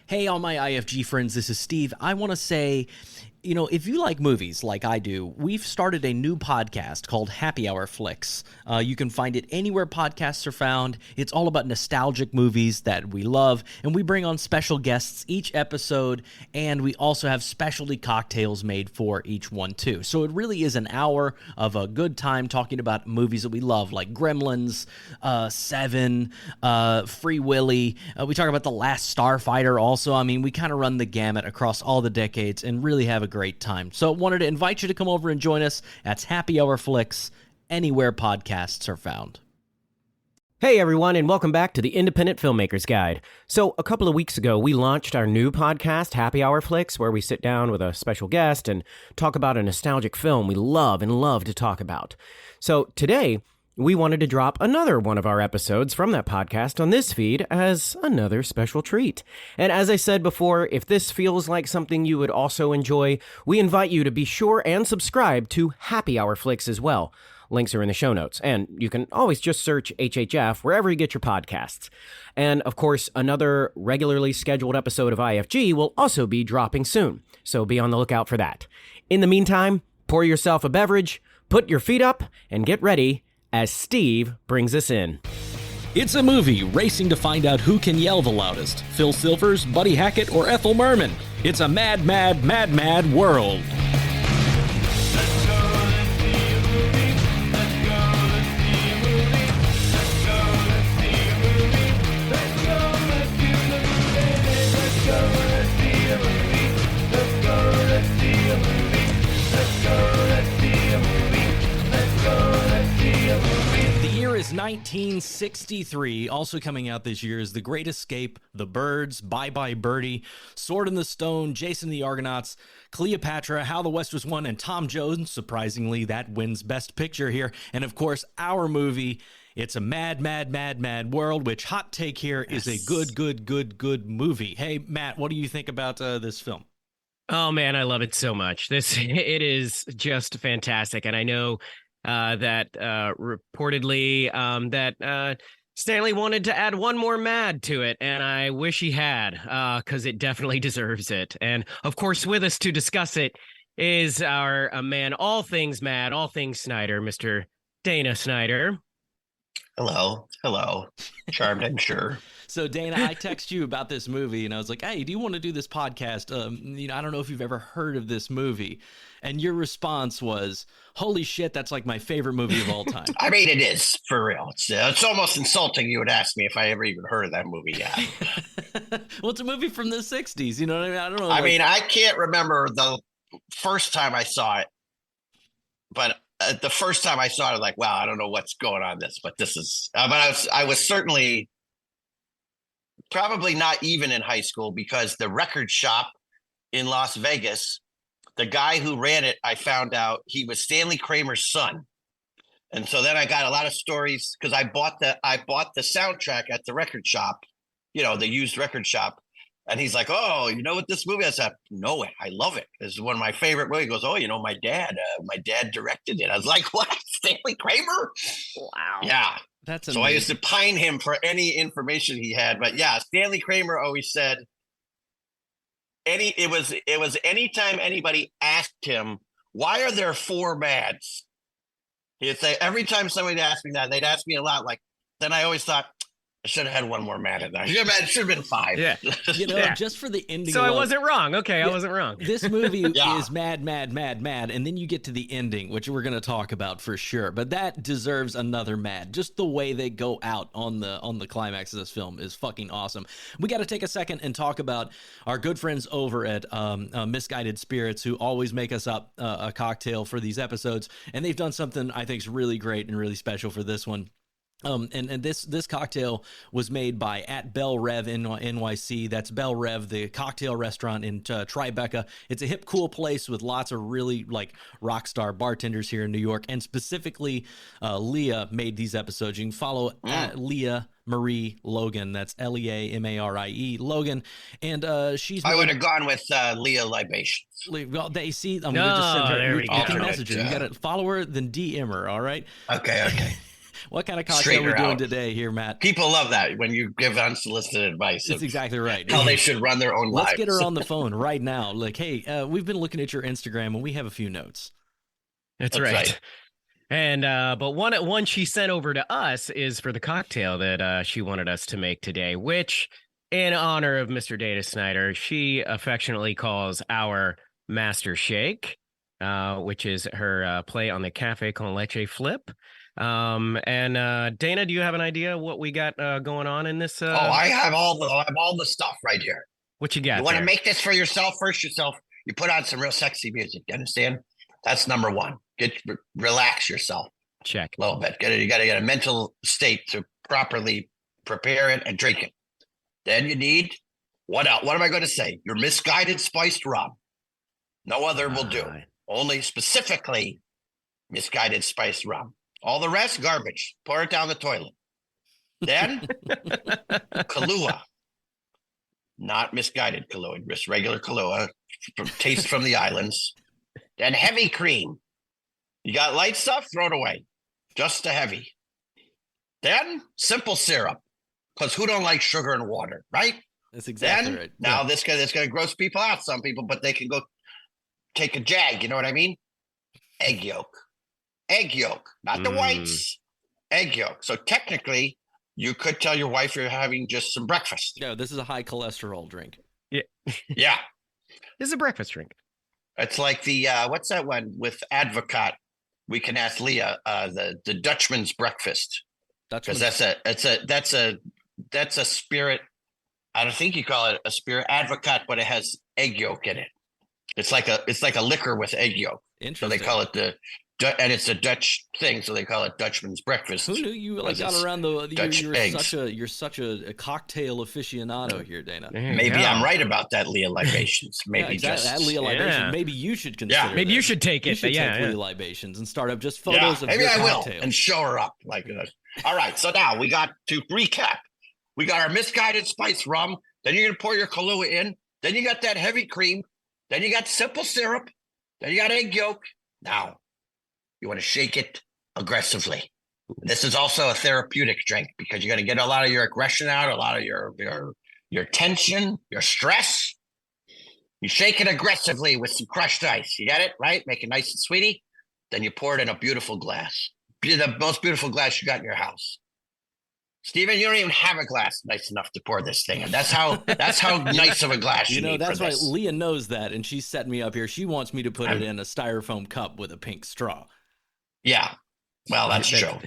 Hey, all my IFG friends, this is Steve. I want to say, if you like movies like I do, we've started a new podcast called Happy Hour Flix. You can find it anywhere podcasts are found. It's all about nostalgic movies that we love, and we bring on special guests each episode, and we also have specialty cocktails made for each one, too. So it really is an hour of a good time talking about movies that we love, like Gremlins, Seven, Free Willy. We talk about The Last Starfighter also. I mean, we kind of run the gamut across all the decades and really have a great time. So wanted to invite you to come over and join us. That's Happy Hour Flix, anywhere podcasts are found. Hey everyone, and welcome back to the Independent Filmmaker's Guide. So a couple of weeks ago, we launched our new podcast, Happy Hour Flix, where we sit down with a special guest and talk about a nostalgic film we love to talk about. So today, we wanted to drop another one of our episodes from that podcast on this feed as another special treat. And as I said before, if this feels like something you would also enjoy, we invite you to be sure and subscribe to Happy Hour Flix as well. Links are in the show notes, and you can always just search HHF wherever you get your podcasts. And of course, another regularly scheduled episode of IFG will also be dropping soon, so be on the lookout for that. In the meantime, pour yourself a beverage, put your feet up, and get ready as Steve brings us in. It's a movie racing to find out who can yell the loudest. Phil Silvers, Buddy Hackett, or Ethel Merman. It's a mad, mad, mad, mad world. Is 1963. Also coming out this year is The Great Escape, The Birds, Bye Bye Birdie, Sword in the Stone, Jason and the Argonauts, Cleopatra, How the West Was Won, and Tom Jones. Surprisingly, that wins Best Picture here. And of course, our movie, It's a Mad, Mad, Mad, Mad World, which, hot take here, is a good movie. Hey, Matt, what do you think about this film? Oh man, I love it so much. It is just fantastic. And I know that reportedly that Stanley wanted to add one more mad to it, and I wish he had, because it definitely deserves it. And of course, with us to discuss it is our man, all things mad, all things Snyder, Mr. Dana Snyder. Hello. Charmed, I'm sure. So, Dana, I text you about this movie, and I was like, hey, do you want to do this podcast? I don't know if you've ever heard of this movie. And your response was, holy shit, that's like my favorite movie of all time. I mean, it is, for real. It's almost insulting you would ask me if I ever even heard of that movie yet. Well, it's a movie from the 60s, you know what I mean? I don't know. I mean, I can't remember the first time I saw it, but the first time I saw it, like, wow, I don't know what's going on but this is, but I was certainly probably not even in high school, because the record shop in Las Vegas, the guy who ran it, I found out he was Stanley Kramer's son. And so then I got a lot of stories, because I bought the soundtrack at the record shop, the used record shop. And he's like, oh, you know what this movie is? I said, no, I love it. This is one of my favorite movies. He goes, oh, my dad directed it. I was like, what? Stanley Kramer? Wow. Yeah. That's amazing. So I used to pine him for any information he had. But yeah, Stanley Kramer always said, it was anytime anybody asked him, why are there four mads? He'd say, every time somebody asked me that, they'd ask me a lot. Like, then I always thought, I should have had one more mad in there. It should have been five. Yeah. Just for the ending. So I wasn't wrong. Okay, I wasn't wrong. This movie is mad, mad, mad, mad. And then you get to the ending, which we're going to talk about for sure. But that deserves another mad. Just the way they go out on the climax of this film is fucking awesome. We got to take a second and talk about our good friends over at Misguided Spirits, who always make us up a cocktail for these episodes. And they've done something I think is really great and really special for this one. And this cocktail was made by at Bell Rev in NYC. That's Bell Rev, the cocktail restaurant in Tribeca. It's a hip, cool place with lots of really like rock star bartenders here in New York. And specifically, Leah made these episodes. You can follow at Leah Marie Logan. That's Leamarie Logan. And she's. I would have gone with Leah Libations. Well, they see. I'm going to just send her. There we You go. can message her. You got to follow her, then DM her. All right. Okay. What kind of cocktail Straighten are we her doing out. today here, Matt? People love that when you give unsolicited advice. That's exactly right. How they should run their own lives. Let's get her on the phone right now. Like, hey, we've been looking at your Instagram and we have a few notes. That's right. And but one she sent over to us is for the cocktail that she wanted us to make today, which in honor of Mr. Dana Snyder, she affectionately calls our Master Shake, which is her play on the cafe con leche flip. And Dana, do you have an idea what we got going on in this? I have all the stuff right here. What you got? You want to make this for yourself first yourself. You put on some real sexy music. You understand? That's number one. Relax yourself. Check a little bit. You got to get a mental state to properly prepare it and drink it. Then you need what else? What am I going to say? Your misguided spiced rum. No other will do. Only specifically misguided spiced rum. All the rest, garbage. Pour it down the toilet. Then kahlua. Not misguided Kahlua, just regular Kahlua, taste from the islands. Then heavy cream. You got light stuff, throw it away. Just the heavy. Then simple syrup, because who don't like sugar and water, right? That's exactly right. Now this going to gross people out, some people, but they can go take a jag. You know what I mean? Egg yolk, not the whites. Egg yolk. So technically, you could tell your wife you're having just some breakfast. No, this is a high cholesterol drink. Yeah. Yeah. This is a breakfast drink. It's like the what's that one with Advocat? We can ask Leah, the Dutchman's breakfast. Because that's a spirit. I don't think you call it a spirit Advocat, but it has egg yolk in it. It's like a liquor with egg yolk. Interesting. So they call it and it's a Dutch thing, so they call it Dutchman's breakfast. Who knew you got around the Dutch eggs. You're such a cocktail aficionado here, Dana. Maybe I'm right about that Leah libations. Maybe exactly. That Leah libation. Maybe you should consider. Yeah, maybe you should take it. You should take Leah libations and start up just photos of maybe your I cocktails. will and show her up like this. All right, so now we got to recap. We got our misguided spice rum. Then you're gonna pour your Kahlua in. Then you got that heavy cream. Then you got simple syrup. Then you got egg yolk. Now you want to shake it aggressively. This is also a therapeutic drink because you're going to get a lot of your aggression out, a lot of your tension, your stress. You shake it aggressively with some crushed ice. You get it, right? Make it nice and sweetie. Then you pour it in a beautiful glass. The most beautiful glass you got in your house. Steven, you don't even have a glass nice enough to pour this thing in. That's how nice of a glass you need. That's for right. this. Leah knows that, and she's setting me up here. She wants me to put it in a styrofoam cup with a pink straw. Yeah. Well, that's true.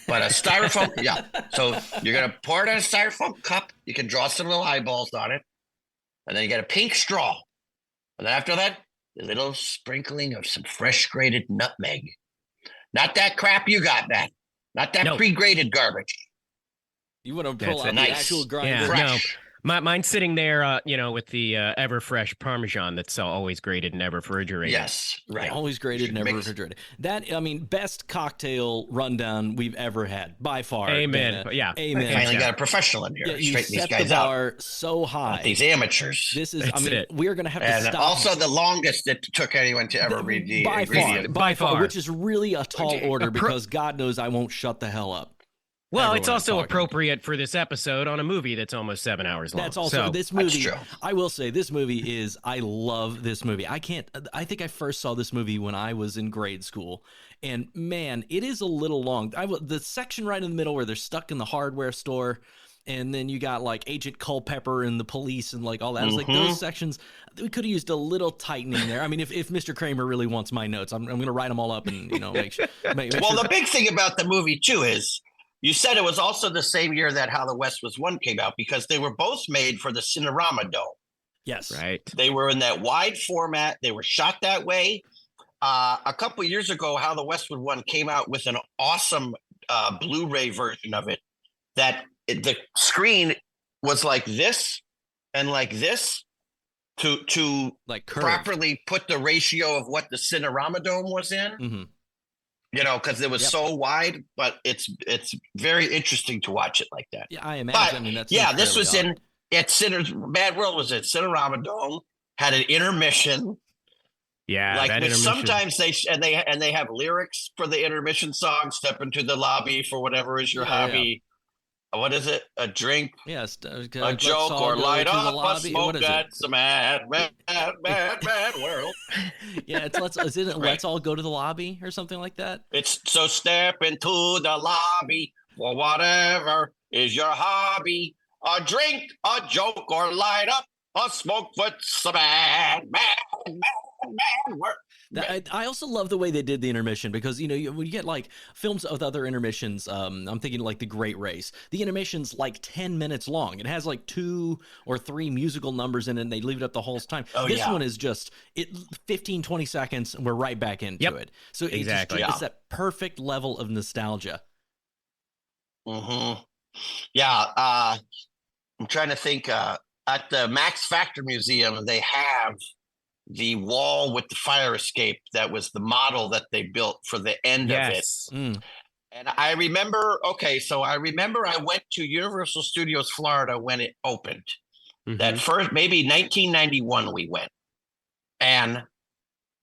But a styrofoam, yeah. So you're going to pour it in a styrofoam cup. You can draw some little eyeballs on it. And then you get a pink straw. And then after that, a little sprinkling of some fresh grated nutmeg. Not that crap you got, Matt. Not that pre-grated garbage. You want to pull out the actual grinder? Yeah, fresh. No, mine's sitting there, with the ever fresh Parmesan that's always grated and ever refrigerated. Yes, right. Yeah, always grated and never refrigerated. Best cocktail rundown we've ever had by far. Amen. Dana. Yeah, amen. Finally got a professional in here. Yeah, you set the bar so high. Not these amateurs. This is. We're gonna have to stop. Also, the longest it took anyone to ever read the by far, which is really a tall order because God knows I won't shut the hell up. Well, it's also appropriate for this episode on a movie that's almost 7 hours long. That's also this movie. I will say this movie I love this movie. I think I first saw this movie when I was in grade school, and man, it is a little long. The section right in the middle where they're stuck in the hardware store, and then you got like Agent Culpepper and the police and like all that. It was like those sections. We could have used a little tightening there. I mean, if Mr. Kramer really wants my notes, I'm going to write them all up and make sure. The big thing about the movie too is. You said it was also the same year that How the West Was Won came out because they were both made for the Cinerama Dome. Yes. Right. They were in that wide format. They were shot that way. A couple of years ago, How the West Was Won came out with an awesome Blu-ray version of it that the screen was like this and like this to like properly put the ratio of what the Cinerama Dome was in. Mm-hmm. Because it was so wide, but it's very interesting to watch it like that. Yeah, I imagine. But, this was Bad World was at Cinerama Dome, had an intermission. Yeah, Like that with intermission. sometimes they have lyrics for the intermission song. Step into the lobby for whatever is your Yeah, hobby. What is it? A drink, Yes, a joke, or light up a smoke. What is it? That's a mad, mad, mad, mad world. Yeah, isn't it Right. Let's All Go to the Lobby or something like that? It's so step into the lobby for whatever is your hobby. A drink, a joke, or light up a smoke. What's a mad, mad, mad, mad world. I also love the way they did the intermission because, when you get like films with other intermissions, I'm thinking like The Great Race. The intermission's like 10 minutes long. It has like 2 or 3 musical numbers in it and they leave it up the whole time. This one is just 15, 20 seconds and we're right back into it. So Exactly. it's that perfect level of nostalgia. Mm-hmm. Yeah. I'm trying to think. At the Max Factor Museum, they have the wall with the fire escape that was the model that they built for the end of it. Mm. And I remember I went to Universal Studios Florida when it opened. Mhm. That first, maybe 1991 we went. And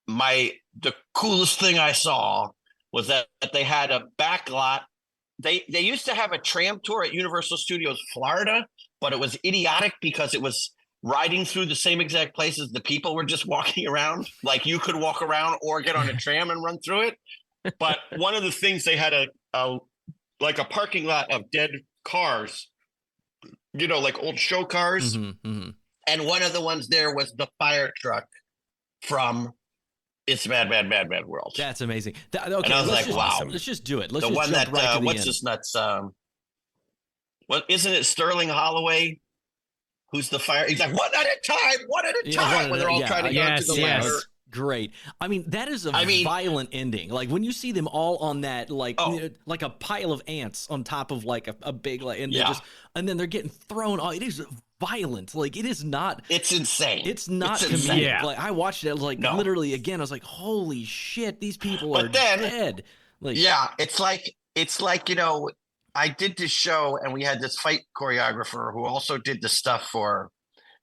the coolest thing I saw was that they had a back lot. They used to have a tram tour at Universal Studios Florida, but it was idiotic because it was riding through the same exact places the people were just walking around. Like you could walk around or get on a tram and run through it. But one of the things they had a parking lot of dead cars, like old show cars. Mm-hmm, mm-hmm. And one of the ones there was the fire truck from It's Mad, Mad, Mad, Mad World. That's amazing. Okay, and I was like, wow. Let's just do it. Let's the just one jump that, right to the what's end. this nuts? What isn't it Sterling Holloway? Who's the fire? He's like, one at a time, when they're all trying to go to the ladder. Great. I mean, that is a violent ending. Like when you see them all on that, like a pile of ants on top of like a big, and then they're getting thrown. Oh, it is violent. Like it is not. It's insane. It's not comedic. Yeah. Like I watched it. Literally again. I was like, holy shit, these people are dead. Like it's like I did this show and we had this fight choreographer who also did the stuff for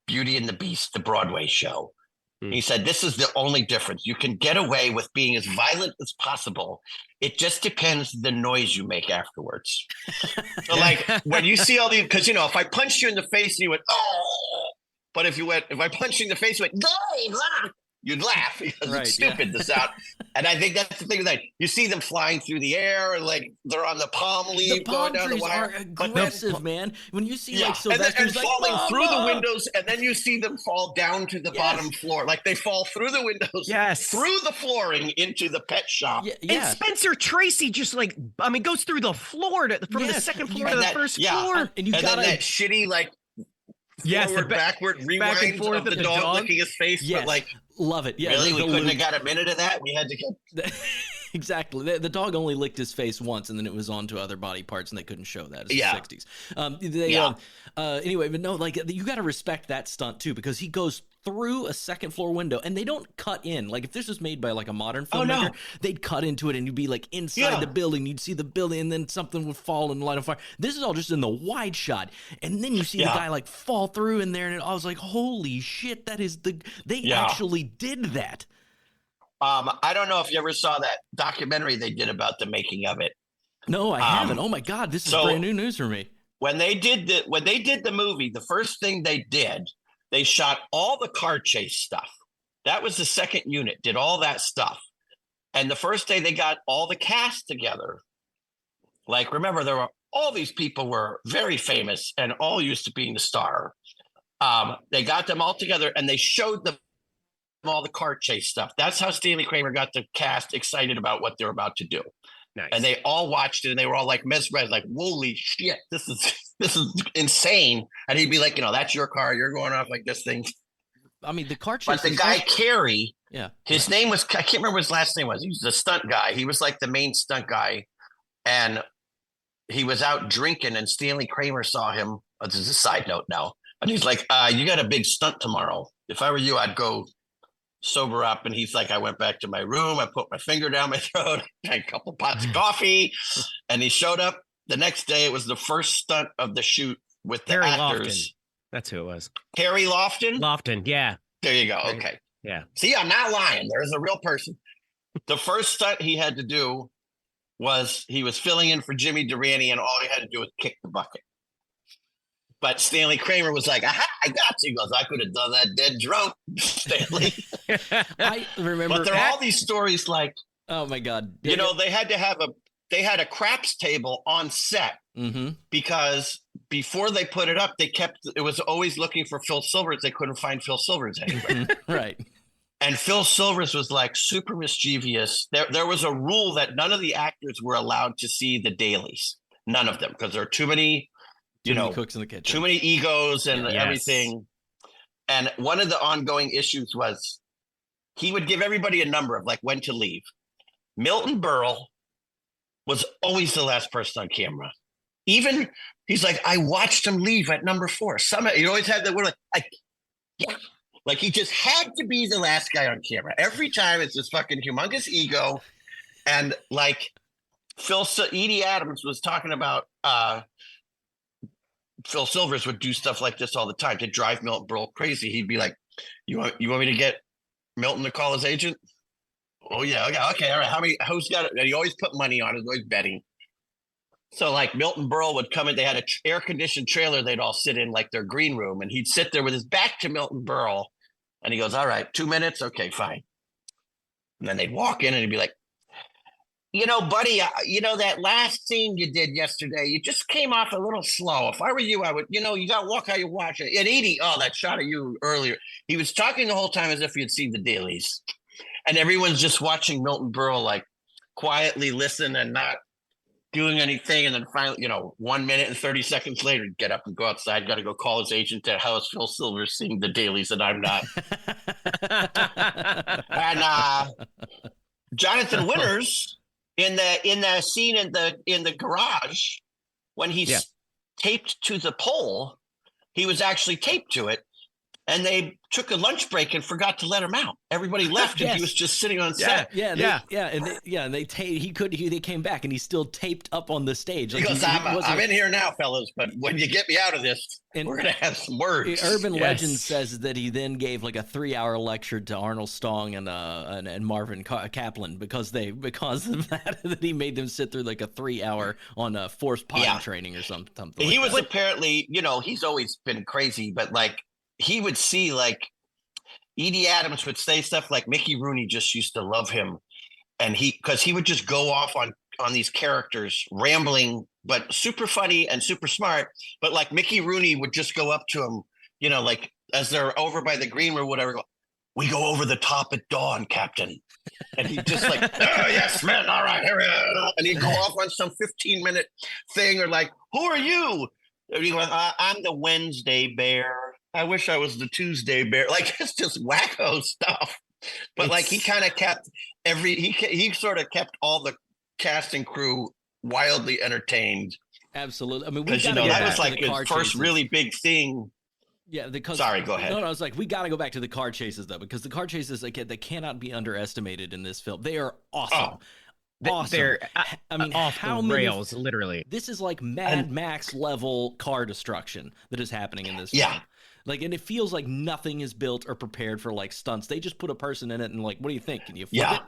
Beauty and the Beast, the Broadway show. He said, this is the only difference. You can get away with being as violent as possible. It just depends the noise you make afterwards. So like when you see all these, because, if I punched you in the face and you went, oh, but if I punched you in the face, you went, no, you'd laugh because it's stupid, the sound. And I think that's the thing, that you see them flying through the air, and like they're on the palm leaf going down the wire. Are aggressive, man. When you see like Sylvester's falling through the windows, and then you see them fall down to the bottom floor, like they fall through the windows, through the flooring into the pet shop. And Spencer Tracy just goes through the floor from the second floor to the first floor, and then that shitty forward, backward, rewind and forth of the dog licking his face, but like. Love it. Yeah, really? We couldn't have got a minute of that? We had to get... Exactly. The dog only licked his face once, and then it was on to other body parts, and they couldn't show that. It's the 60s. Anyway, but no, you got to respect that stunt, too, because he goes through a second floor window, and they don't cut in. Like, if this was made by, like, a modern filmmaker, they'd cut into it, and you'd be, like, inside the building. You'd see the building, and then something would fall and light on fire. This is all just in the wide shot. And then you see the guy, like, fall through in there, and I was like, holy shit, that is they actually did that. I don't know if you ever saw that documentary they did about the making of it. No, I haven't. Oh my God, this is brand new news for me. When they did the movie, the first thing they did, they shot all the car chase stuff. That was the second unit, did all that stuff. And the first day they got all the cast together. Like, remember, all these people were very famous and all used to being the star. They got them all together and they showed them all the car chase stuff. That's how Stanley Kramer got the cast excited about what they're about to do. Nice. And they all watched it and they were all like mesmerized, like, holy shit, this is insane. And he'd be like, that's your car, you're going off like this thing. I mean, the car chase. But the guy Carey, his name was, I can't remember what his last name was. He was the stunt guy. He was like the main stunt guy. And he was out drinking and Stanley Kramer saw him. This is a side note now. And he's like, you got a big stunt tomorrow. If I were you, I'd go sober up. And he's like, I went back to my room. I put my finger down my throat, had a couple pots of coffee. And he showed up the next day. It was the first stunt of the shoot with the Harry actors. Lofton. That's who it was. Harry Lofton? Lofton, yeah. There you go. Okay. Yeah. See, I'm not lying. There's a real person. The first stunt he had to do was he was filling in for Jimmy Durante, and all he had to do was kick the bucket. But Stanley Kramer was like, aha, I got you. He goes, I could have done that dead drunk, Stanley. I remember. But there are all these stories like, oh my God. you know, they had a craps table on set because before they put it up, it was always looking for Phil Silvers. They couldn't find Phil Silvers anywhere. Right. And Phil Silvers was like super mischievous. There was a rule that none of the actors were allowed to see the dailies. None of them, because there are too many, cooks in the kitchen, too many egos and everything. And one of the ongoing issues was he would give everybody a number of like when to leave. Milton Berle was always the last person on camera. Even he's like, I watched him leave at number 4. He always had that word like, yeah. Like he just had to be the last guy on camera. Every time it's this fucking humongous ego. And like Edie Adams was talking about Phil Silvers would do stuff like this all the time to drive Milton Berle crazy. He'd be like, you want me to get Milton to call his agent? Oh yeah, okay, all right. Who's got it? And he always put money on it, always betting. So like Milton Berle would come in, they had an air-conditioned trailer they'd all sit in like their green room, and he'd sit there with his back to Milton Berle, and he goes, all right, 2 minutes? Okay, fine. And then they'd walk in and he'd be like, buddy, that last scene you did yesterday, you just came off a little slow. If I were you, I would, you got to walk how you watch it. And Edie, that shot of you earlier. He was talking the whole time as if he had seen the dailies. And everyone's just watching Milton Berle like quietly listen and not doing anything. And then finally, 1 minute and 30 seconds later, get up and go outside. Got to go call his agent to how is Phil Silvers seeing the dailies and I'm not. And Jonathan Winters in the scene in the garage when he's taped to the pole, he was actually taped to it. And they took a lunch break and forgot to let him out. Everybody left, and he was just sitting on set. They came back, and he's still taped up on the stage. Like, he goes, I'm in here now, fellas, but when you get me out of this, we're gonna have some words. Urban legend says that he then gave like a 3-hour lecture to Arnold Stong and Marvin Kaplan because of that he made them sit through like a 3-hour on forced potty training or something. He was apparently, he's always been crazy, but like. He would see like Edie Adams would say stuff like Mickey Rooney just used to love him. And because he would just go off on these characters rambling, but super funny and super smart. But like Mickey Rooney would just go up to him, like as they're over by the green room or whatever, we go over the top at dawn, Captain. And he'd just like, oh, yes, man. All right. Here we are. And he'd go off on some 15-minute thing or like, who are you? And he goes, I'm the Wednesday Bear. I wish I was the Tuesday Bear. Like, it's just wacko stuff. But like, he kind of kept he sort of kept all the cast and crew wildly entertained. Absolutely. I mean, because that was like his first really big thing. Yeah, sorry, go ahead. No, I was like, we got to go back to the car chases though, because the car chases, like, they cannot be underestimated in this film. They are awesome. Awesome. They're off how the many rails, literally. This is like Mad Max level car destruction that is happening in this film. Like, and it feels like nothing is built or prepared for like stunts. They just put a person in it and like, what do you think? Can you flip it?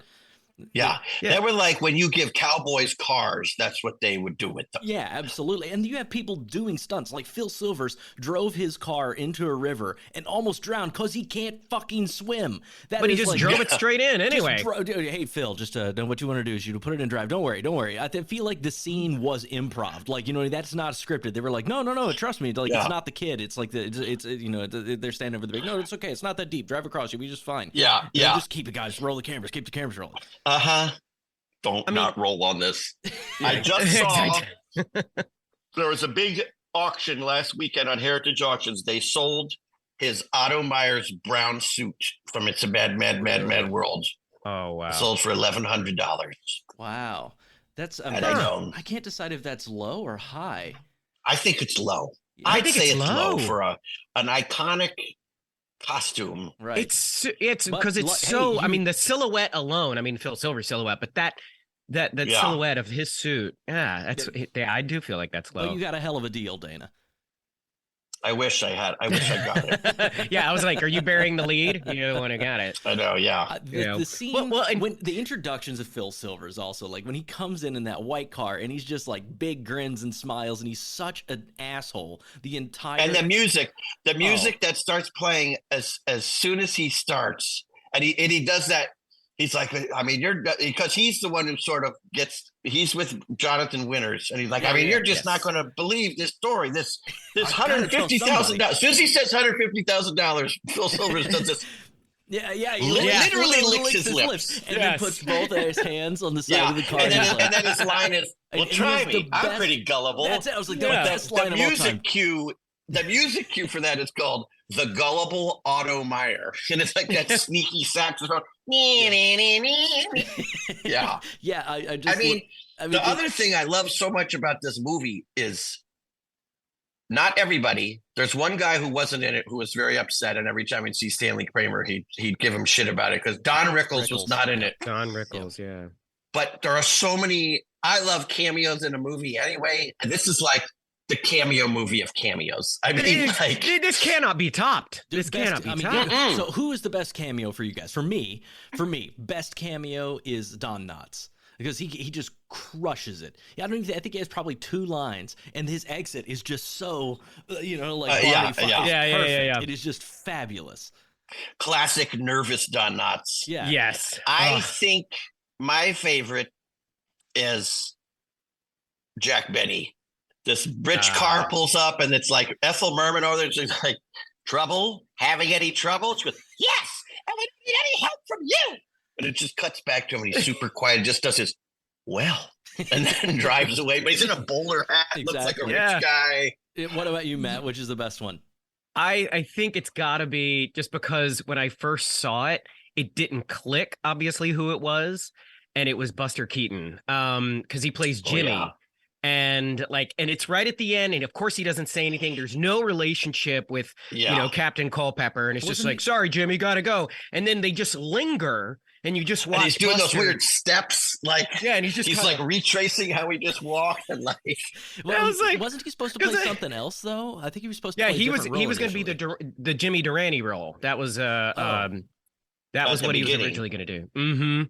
Yeah. They were like, when you give cowboys cars, that's what they would do with them. Yeah, absolutely. And you have people doing stunts. Like Phil Silvers drove his car into a river and almost drowned because he can't fucking swim. But he just drove it straight in anyway. Hey, Phil, just what you want to do is you put it in drive. Don't worry. I feel like the scene was improv. Like, that's not scripted. They were like, no, trust me. Like, it's not the kid. It's like they're standing over the big. No, it's okay. It's not that deep. Drive across. You'll be just fine. Yeah. Just keep it, guys. Just roll the cameras. Keep the cameras rolling. Not roll on this. I just saw there was a big auction last weekend on Heritage Auctions. They sold his Otto Myers brown suit from It's a Mad World. Oh wow! Sold for $1,100. Wow, that's I can't decide if that's low or high. I think it's low. I'd say it's low for an iconic costume. Right. It's because it's so. I mean, the silhouette alone. I mean, Phil Silver's silhouette, but that silhouette of his suit. Yeah, I do feel like that's low. Well, you got a hell of a deal, Dana. I wish I got it. Yeah, I was like, are you burying the lead? You're the one who got it. I know, yeah. The scene, when the introductions of Phil Silvers also, like when he comes in that white car and he's just like big grins and smiles and he's such an asshole. The entire and the music that starts playing as soon as he starts, and he does that. He's like, I mean, because he's the one who sort of he's with Jonathan Winters, and he's like, you're just not going to believe this story. This $150,000. As soon as he says $150,000, Phil Silvers does this. He literally licks his lips and then puts both of his hands on the side of the car. And then his line is, "Well, try me. I'm pretty gullible." That's it. I was like, the best line of all time. The music cue for that is called "The Gullible Otto Meyer," and it's like that sneaky saxophone. Yeah. The other thing I love so much about this movie is not everybody. There's one guy who wasn't in it who was very upset, and every time he'd see Stanley Kramer, he'd give him shit about it because Don Rickles was not in it. Don Rickles, yeah. But there are so many. I love cameos in a movie anyway, and this is like the cameo movie of cameos. I mean, this cannot be topped. This cannot be topped. So who is the best cameo for you guys? For me, best cameo is Don Knotts. Because he just crushes it. Yeah, I think he has probably 2 lines, and his exit is just so, perfect. It is just fabulous. Classic nervous Don Knotts. Yeah. Yes. I think my favorite is Jack Benny. This rich car pulls up, and it's like Ethel Merman over there. She's like, "Trouble? Having any trouble?" She goes, "Yes, and we don't need any help from you." And it just cuts back to him, and he's super quiet, just does his, well, and then drives away. But he's in a bowler hat, looks like a rich guy. What about you, Matt? Which is the best one? I think it's got to be, just because when I first saw it, it didn't click, obviously, who it was. And it was Buster Keaton, because he plays Jimmy. Oh, yeah. And it's right at the end, and of course he doesn't say anything. There's no relationship with Captain Culpepper, and it's just like, sorry, Jimmy, gotta go. And then they just linger, and you just watch. And he's doing Buster. those weird steps, and he's like retracing how he just walked, and like. Well, I was like, wasn't he supposed to play something else though? I think he was supposed to. Yeah, play he was going to be the Jimmy Durante role. That was that was what he was originally going to do. Mm-hmm.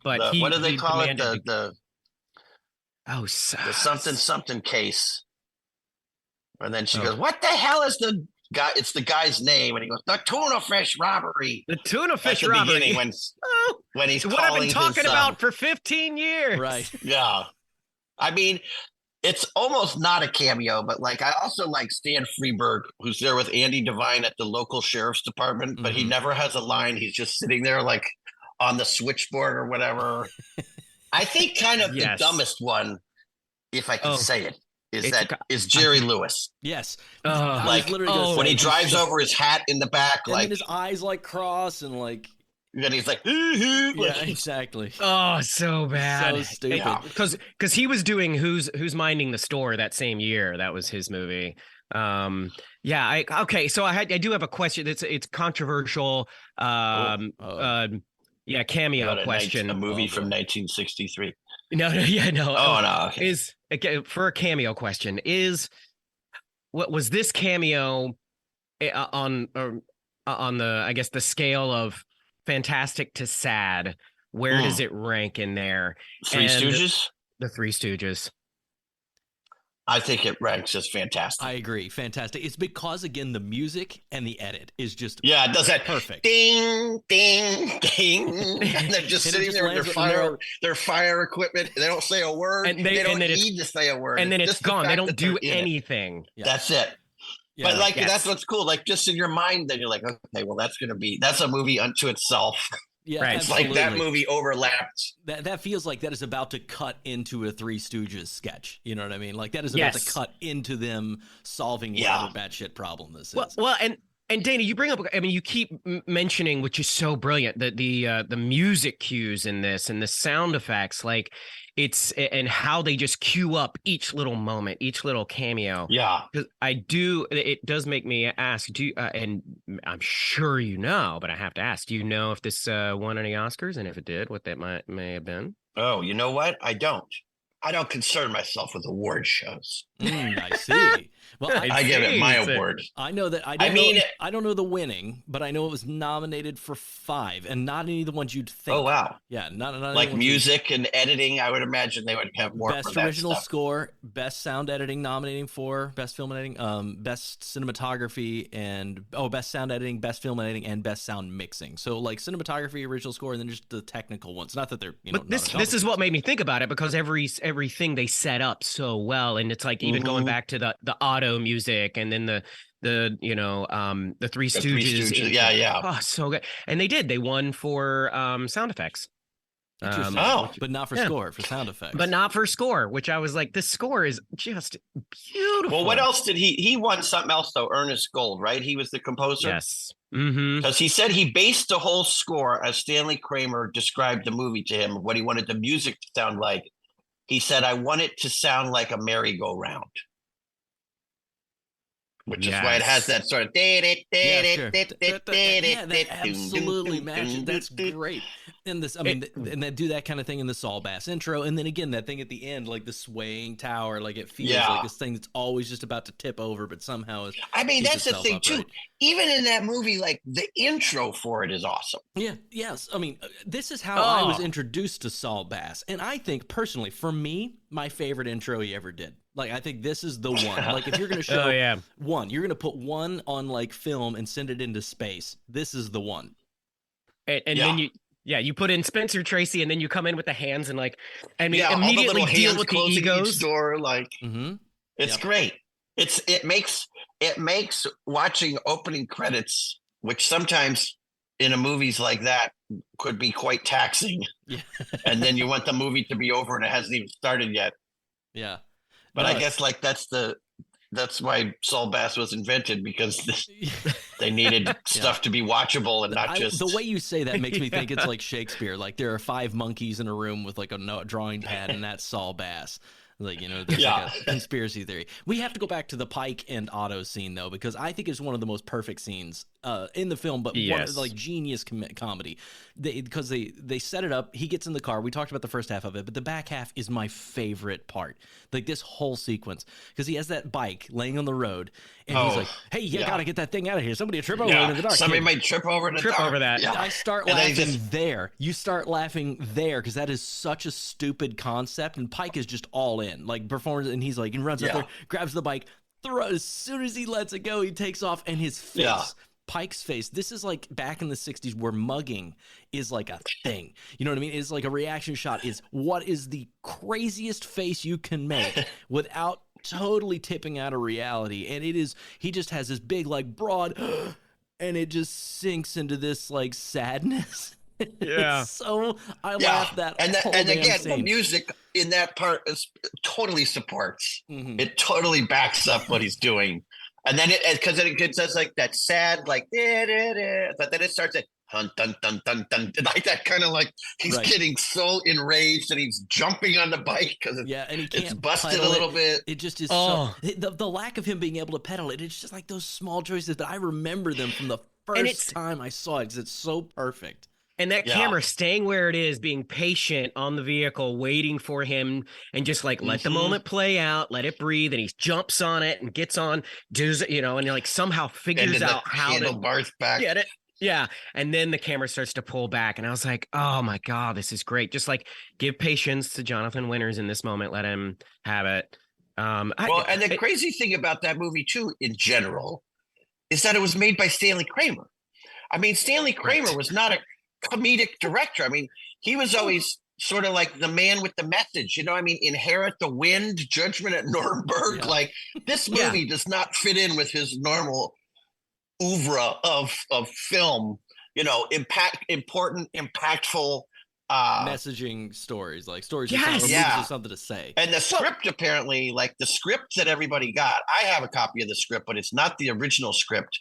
But what do they call it? The something case. And then she goes, "What the hell is the guy?" It's the guy's name, and he goes, "The tuna fish robbery." The tuna fish robbery. When he's what I've been talking about for 15 years. Right. Yeah. I mean, it's almost not a cameo, but I also like Stan Freberg, who's there with Andy Devine at the local sheriff's department, but he never has a line. He's just sitting there on the switchboard or whatever. I think kind of the dumbest one, if I can say it, is Jerry Lewis. Yes. When he drives over his hat in the back, and then his eyes cross and then he's like, yeah, exactly. Oh, so bad. So stupid. Because he was doing Who's Minding the Store that same year. That was his movie. Okay. So I do have a question. It's controversial. Cameo question. A movie from 1963. No. Oh no. Okay. For a cameo question, what was this cameo on the, I guess, the scale of fantastic to sad? Where does it rank in there? Three Stooges? The Three Stooges. I think it ranks as fantastic. I agree. Fantastic. It's because, again, the music and the edit is just it does that perfect. Ding, ding, ding. And they're just sitting there with their fire equipment. They don't say a word. And they don't need to say a word. And then it's gone. They don't do anything. Yeah. That's it. Yeah. But that's what's cool. Just in your mind, then you're like, okay, well, that's a movie unto itself. Yeah, right. It's like that movie overlapped. That feels like that is about to cut into a Three Stooges sketch. You know what I mean? That is about to cut into them solving whatever batshit problem this is. Well, and Dana, you bring up. I mean, you keep mentioning, which is so brilliant, that the music cues in this and the sound effects, and how they just cue up each little moment, each little cameo. Yeah. It does make me ask, and I'm sure you know, but I have to ask, do you know if this won any Oscars? And if it did, what that may have been? Oh, you know what? I don't concern myself with award shows. I see. Well, I give it my see. award. I know that I don't know the winning, but I know it was nominated for 5, and not any of the ones you'd think. Oh wow! Yeah, not Like music and editing, I would imagine they would have more. Best for that original stuff. score, best sound editing, nominating for best film editing, best cinematography, and best sound editing, best film editing, and best sound mixing. So like cinematography, original score, and then just the technical ones. Not that they're But this is what made me think about it, because everything they set up so well, and it's like even going back to the auto music, and then the Three Stooges. Yeah. Oh, so good. And they won for sound effects. But not for score, for sound effects. But not for score, which I was like, this score is just beautiful. Well, what else did he won something else though? Ernest Gold, right? He was the composer. Yes. Because he said he based the whole score as Stanley Kramer described the movie to him, what he wanted the music to sound like. He said, I want it to sound like a merry-go-round. Which is why it has that sort of that absolutely matches. That's great. And this, and they do that kind of thing in the Saul Bass intro, and then again that thing at the end, like the swaying tower, like it feels like this thing that's always just about to tip over, but somehow is. I mean, that's the thing too. Even in that movie, like the intro for it is awesome. Yeah. Yes. I mean, this is how I was introduced to Saul Bass, and I think personally, for me, my favorite intro he ever did. Like, I think this is the one. Like, if you're going to show one, you're going to put one on, like, film and send it into space. This is the one. And then you put in Spencer Tracy, and then you come in with the hands and, like, immediately deal with the egos. Door, like, it's great. It makes watching opening credits, which sometimes in a movies like that could be quite taxing. Yeah. And then you want the movie to be over and it hasn't even started yet. Yeah. But I guess like that's why Saul Bass was invented, because they needed stuff to be watchable and not just. The way you say that makes me think it's like Shakespeare. Like there are 5 monkeys in a room with like a drawing pad, and that's Saul Bass. Like, there's like a conspiracy theory. We have to go back to the Pike and Otto scene, though, because I think it's one of the most perfect scenes in the film, but one of like genius comedy. Because they set it up. He gets in the car. We talked about the first half of it, but the back half is my favorite part. Like this whole sequence, because he has that bike laying on the road, and he's like, "Hey, you gotta get that thing out of here. Somebody trip over it in the dark. Somebody might trip over that. Yeah. I start laughing there. You start laughing there because that is such a stupid concept, and Pike is just all in, like performs, and he's like, and runs up there, grabs the bike, as soon as he lets it go, he takes off, and his face. Yeah. Pike's face. This is like back in the 60s where mugging is like a thing. You know what I mean? It's like a reaction shot is what is the craziest face you can make without totally tipping out of reality. And it is, he just has this big like broad and it just sinks into this like sadness. Yeah. So I laughed that and whole again, scene. The music in that part totally supports. It totally backs up what he's doing. And then because it gets us like that sad, like, but then it starts at dun, dun, dun, dun, dun, like that kind of like he's getting so enraged and he's jumping on the bike because and he can't it's busted a little bit. It just is the lack of him being able to pedal it. It's just like those small choices, but I remember them from the first time I saw it because it's so perfect. And that camera staying where it is, being patient on the vehicle, waiting for him, and just like let the moment play out, let it breathe, and he jumps on it and gets on, does and he like somehow figures out how to get it. Yeah, and then the camera starts to pull back, and I was like, "Oh my god, this is great!" Just like give patience to Jonathan Winters in this moment, let him have it. And the crazy thing about that movie too, in general, is that it was made by Stanley Kramer. I mean, Stanley Kramer was not a comedic director. I mean, he was always sort of like the man with the message, I mean, Inherit the Wind, Judgment at Nuremberg. Like this movie does not fit in with his normal oeuvre of film, important, impactful messaging stories, like stories with something to say. And the script, apparently, like the script that everybody got, I have a copy of the script, but it's not the original script.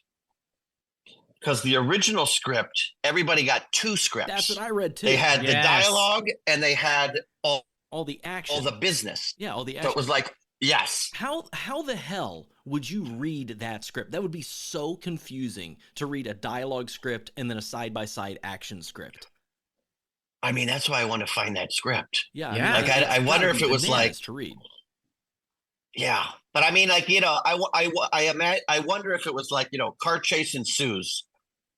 Because the original script, everybody got 2 scripts. That's what I read too. They had the dialogue and they had all the action, all the business. Yeah, all the action. So it was like, yes. How the hell would you read that script? That would be so confusing to read a dialogue script and then a side-by-side action script. I mean, that's why I want to find that script. Yeah. I wonder if it was like to read. Yeah. But I mean, like, I wonder if it was like, car chase ensues.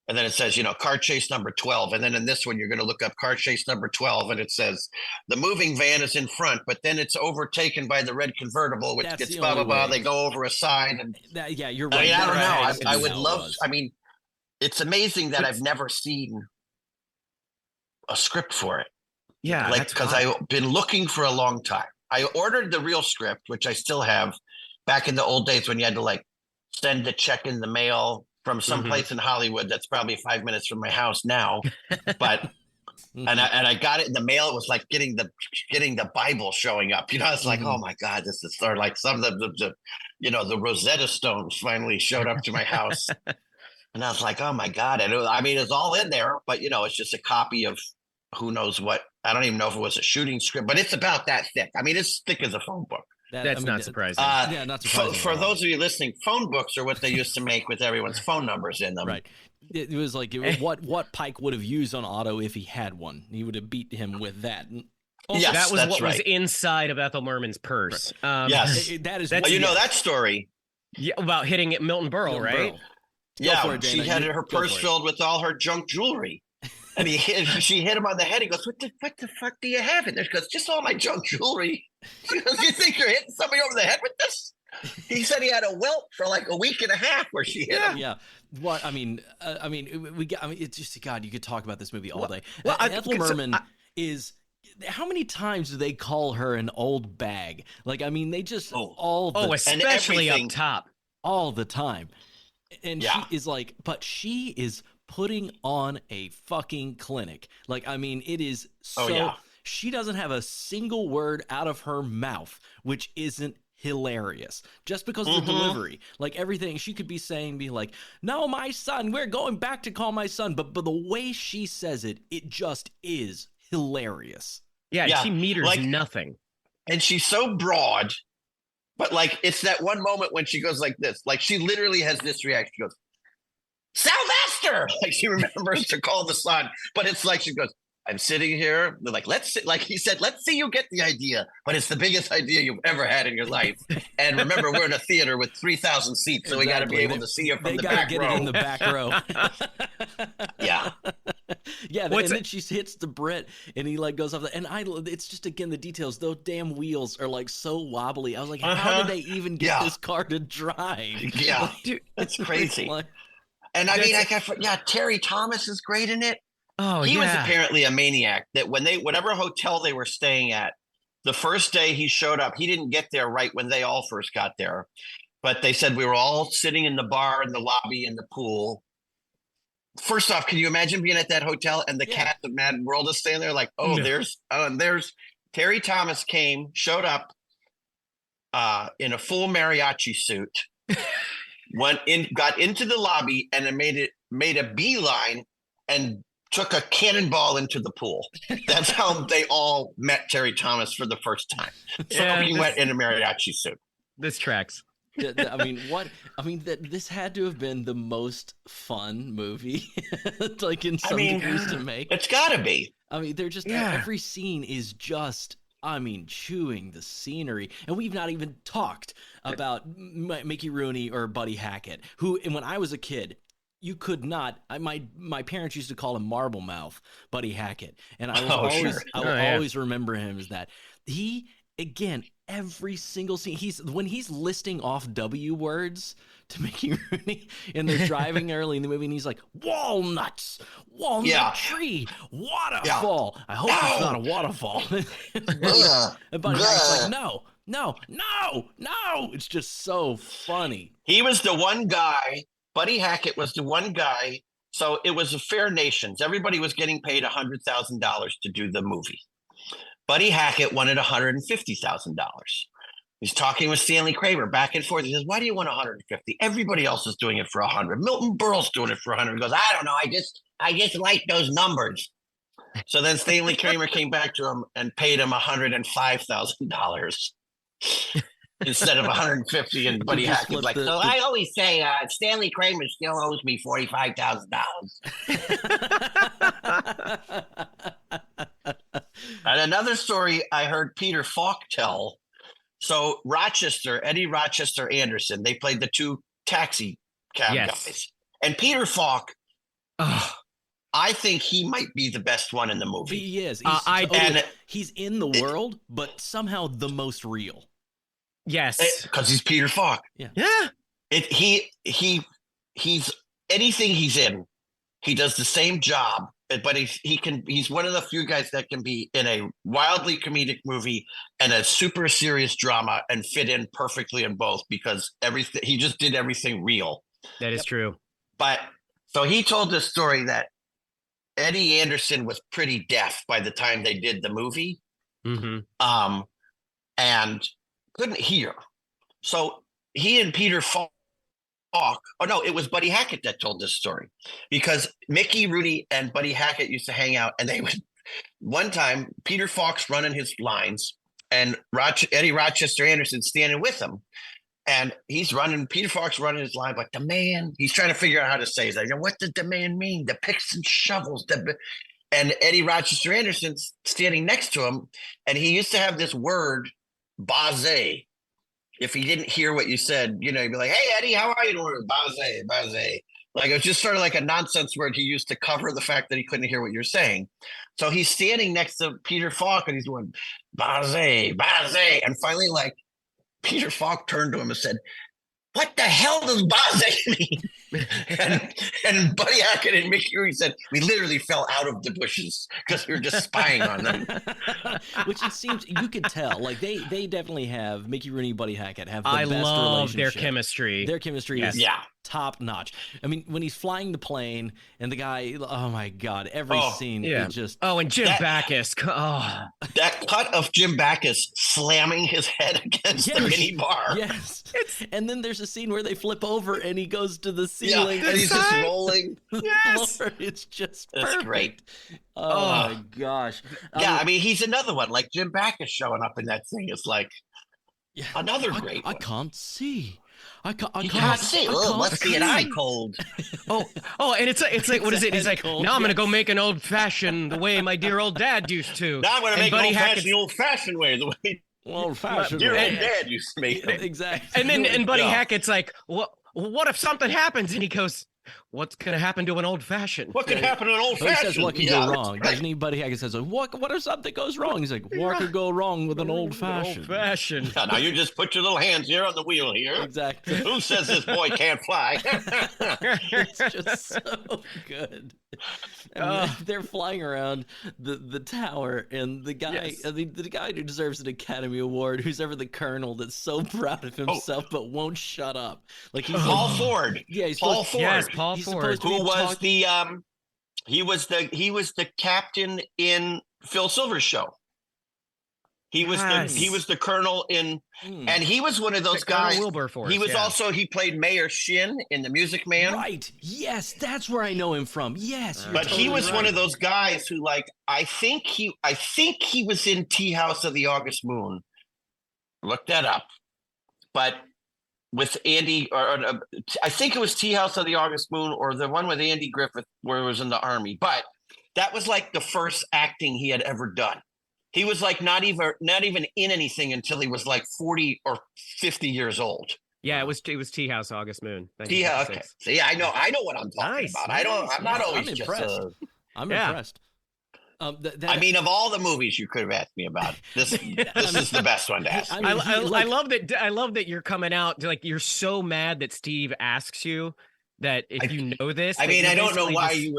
And then it says, car chase number 12. And then in this one, you're going to look up car chase number 12. And it says the moving van is in front, but then it's overtaken by the red convertible, which gets blah, blah, blah. They go over a side. And yeah, you're right. I don't know. I would love, was. I mean, it's amazing that I've never seen a script for it. Yeah. Like, because I've been looking for a long time. I ordered the real script, which I still have back in the old days when you had to like send a check in the mail from some place in Hollywood that's probably 5 minutes from my house now, but and I got it in the mail. It was like getting the Bible showing up. It's like, oh my God, this is sort of like some of the Rosetta Stones finally showed up to my house, and I was like, oh my God, and it's all in there, but it's just a copy of who knows what. I don't even know if it was a shooting script, but it's about that thick. I mean, it's thick as a phone book. That's not surprising. Yeah, not surprising. For those of you listening, phone books are what they used to make with everyone's phone numbers in them. Right. It was like what Pike would have used on Otto if he had one. He would have beat him with that. Yes, that was what was inside of Ethel Merman's purse. Right. Yes. That is. That story. Yeah, about hitting Milton Berle, right? Yeah, she had her purse filled with all her junk jewelry. And she hit him on the head. He goes, what the fuck do you have in there? She goes, just all my junk jewelry. She goes, you think you're hitting somebody over the head with this? He said he had a welt for like a week and a half where she hit him. Yeah. What? I mean, it's just, God, you could talk about this movie all day. Well, Ethel Merman is, how many times do they call her an old bag? Like, I mean, they just, especially up top. All the time. And she is like, but she is putting on a fucking clinic. Like, I mean, it is so, she doesn't have a single word out of her mouth, which isn't hilarious just because of the delivery. Like, everything she could be saying, be like, no, my son, we're going back to call my son. But the way she says it, it just is hilarious. Yeah. She meters like, nothing. And she's so broad, but like, it's that one moment when she goes like this, like she literally has this reaction. She goes, Sylvester, like she remembers to call the son, but it's like she goes, I'm sitting here, they're like, like he said, let's see you get the idea, but it's the biggest idea you've ever had in your life. And remember, we're in a theater with 3,000 seats, so we got to be able to see you from the back row. They got to get it in the back row. Yeah. Yeah, and then she hits the Brit, and he like goes off, and it's just, again, the details, those damn wheels are like so wobbly. I was like, how did they even get this car to drive? Yeah, like, dude, that's crazy. And I mean, Terry Thomas is great in it. Oh, he was apparently a maniac that whatever hotel they were staying at, the first day he showed up, he didn't get there right when they all first got there. But they said we were all sitting in the bar, in the lobby, in the pool. First off, can you imagine being at that hotel and the cast of Mad World is staying there? Like, there's Terry Thomas showed up in a full mariachi suit. Got into the lobby and then made a beeline and took a cannonball into the pool. That's how they all met Terry Thomas for the first time. So he went in a mariachi suit. This tracks. This had to have been the most fun movie, like in some degrees to make. It's got to be. I mean, they're just every scene is just. I mean, chewing the scenery. And we've not even talked about Mickey Rooney or Buddy Hackett, who, and when I was a kid, you could not, my parents used to call him Marble Mouth, Buddy Hackett. And I will always remember him as that. He, again, every single scene, when he's listing off W words to Mickey Rooney, and they're driving early in the movie, and he's like, walnuts, walnut tree, waterfall. I hope it's not a waterfall. And Buddy Hackett's like, no. It's just so funny. He was the one guy, Buddy Hackett was the one guy, so it was a fair nations. Everybody was getting paid $100,000 to do the movie. Buddy Hackett wanted $150,000. He's talking with Stanley Kramer back and forth. He says, why do you want 150? Everybody else is doing it for 100. Milton Berle's doing it for 100. He goes, I don't know. I just like those numbers. So then Stanley Kramer came back to him and paid him $105,000 instead of 150. And Buddy Hackett's like, so I always say Stanley Kramer still owes me $45,000. And another story I heard Peter Falk tell So Eddie Rochester Anderson, they played the two taxi cab guys. And Peter Falk, I think he might be the best one in the movie. He is. He's in the world, but somehow the most real. Yes. Because he's Peter Falk. Yeah. He's anything he's in, he does the same job. But he's one of the few guys that can be in a wildly comedic movie and a super serious drama and fit in perfectly in both, because he just did everything real. That is true. But so he told this story that Eddie Anderson was pretty deaf by the time they did the movie, and couldn't hear. So he and Peter Falk. Oh no, it was Buddy Hackett that told this story, because Mickey, Rooney, and Buddy Hackett used to hang out, and they would. One time, Peter Falk's running his lines, and Eddie Rochester Anderson standing with him, and Peter Falk's running his line, but the man, he's trying to figure out how to say it. He's like, what did the man mean? The picks and shovels. And Eddie Rochester Anderson's standing next to him, and he used to have this word, base. If he didn't hear what you said, you'd be like, hey, Eddie, how are you doing? Base. Like, it was just sort of like a nonsense word he used to cover the fact that he couldn't hear what you're saying. So he's standing next to Peter Falk, and he's going, base. And finally, like, Peter Falk turned to him and said, what the hell does base mean? and Buddy Hackett and Mickey Rooney said, we literally fell out of the bushes because we were just spying on them. Which it seems you could tell. Like they definitely have, Mickey Rooney, Buddy Hackett have the best love relationship. their chemistry. Their chemistry is top notch. I mean, when he's flying the plane and the guy, oh my God, every scene is just. Oh, and Jim Backus. Oh. That cut of Jim Backus slamming his head against the mini bar. Yes. And then there's a scene where they flip over and he goes to the ceiling. And he's just rolling. Yes. It's just perfect. That's great. Oh my gosh. Yeah, I mean, he's another one. Like Jim Backus showing up in that thing is like another great one. I can't see. I can't see. Must be an eye cold. And it's like, what is it? He's like, now I'm going to go make an old fashioned the way my dear old dad used to. Now I'm going to make an old fashioned the old fashioned way, the way old fashioned. Dear old dad used to make it. Exactly. And Buddy Hackett's like, what if something happens? And he goes, what's going to happen to an old fashioned? What could happen to an old fashioned? He says, what could go wrong? Doesn't he? Buddy Hackett says, what if something goes wrong? He's like, what could go wrong with an old fashioned? Old fashioned. Now you just put your little hands here on the wheel here. Exactly. Who says this boy can't fly? It's just so good. And they're flying around the tower, and the guy, the guy who deserves an Academy Award, who's ever the colonel that's so proud of himself but won't shut up. Like he's Paul Ford. Yeah, he's Paul Ford. Yes, Paul Ford. Who was he was the captain in Phil Silver's show. He was the colonel in, and he was one of those guys. Wilberforce, he was also, he played Mayor Shin in The Music Man. Right. Yes, that's where I know him from. Yes. But he was one of those guys who, like, I think he was in Tea House of the August Moon. Look that up. But with Andy, or I think it was Tea House of the August Moon, or the one with Andy Griffith where he was in the army. But that was like the first acting he had ever done. He was like not even in anything until he was like 40 or 50 years old. Yeah, it was Tea House August Moon. Tea House. Okay. See, I know what I'm talking about. I'm not always I'm just impressed. I'm impressed. I mean, of all the movies you could have asked me about, this is the best one to ask. I love that. I love that you're coming out like you're so mad that Steve asks you that if you know this. I mean, I don't know why I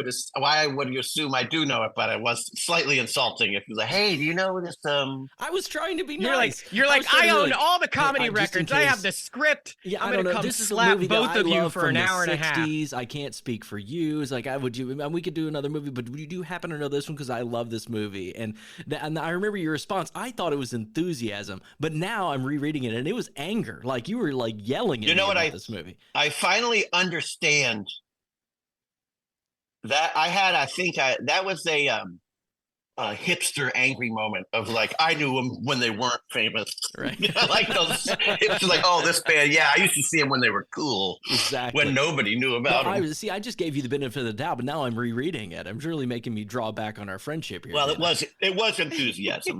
would assume I do know it, but it was slightly insulting if you like, hey, do you know this? I was trying to be nice. You're like, I own all the comedy records. I have the script. Yeah, I'm going to come slap both of you for an hour and a half. I can't speak for you. It's like, we could do another movie, but you do happen to know this one because I love this movie. And I remember your response. I thought it was enthusiasm, but now I'm rereading it and it was anger. Like you were like yelling at me about this movie. I finally understand that that was hipster angry moment of like, I knew them when they weren't famous. Right. I like those hipsters like, oh, this band, yeah, I used to see them when they were cool. Exactly. When nobody knew about them. I just gave you the benefit of the doubt, but now I'm rereading it. I'm really making me draw back on our friendship here. Well, it was enthusiasm.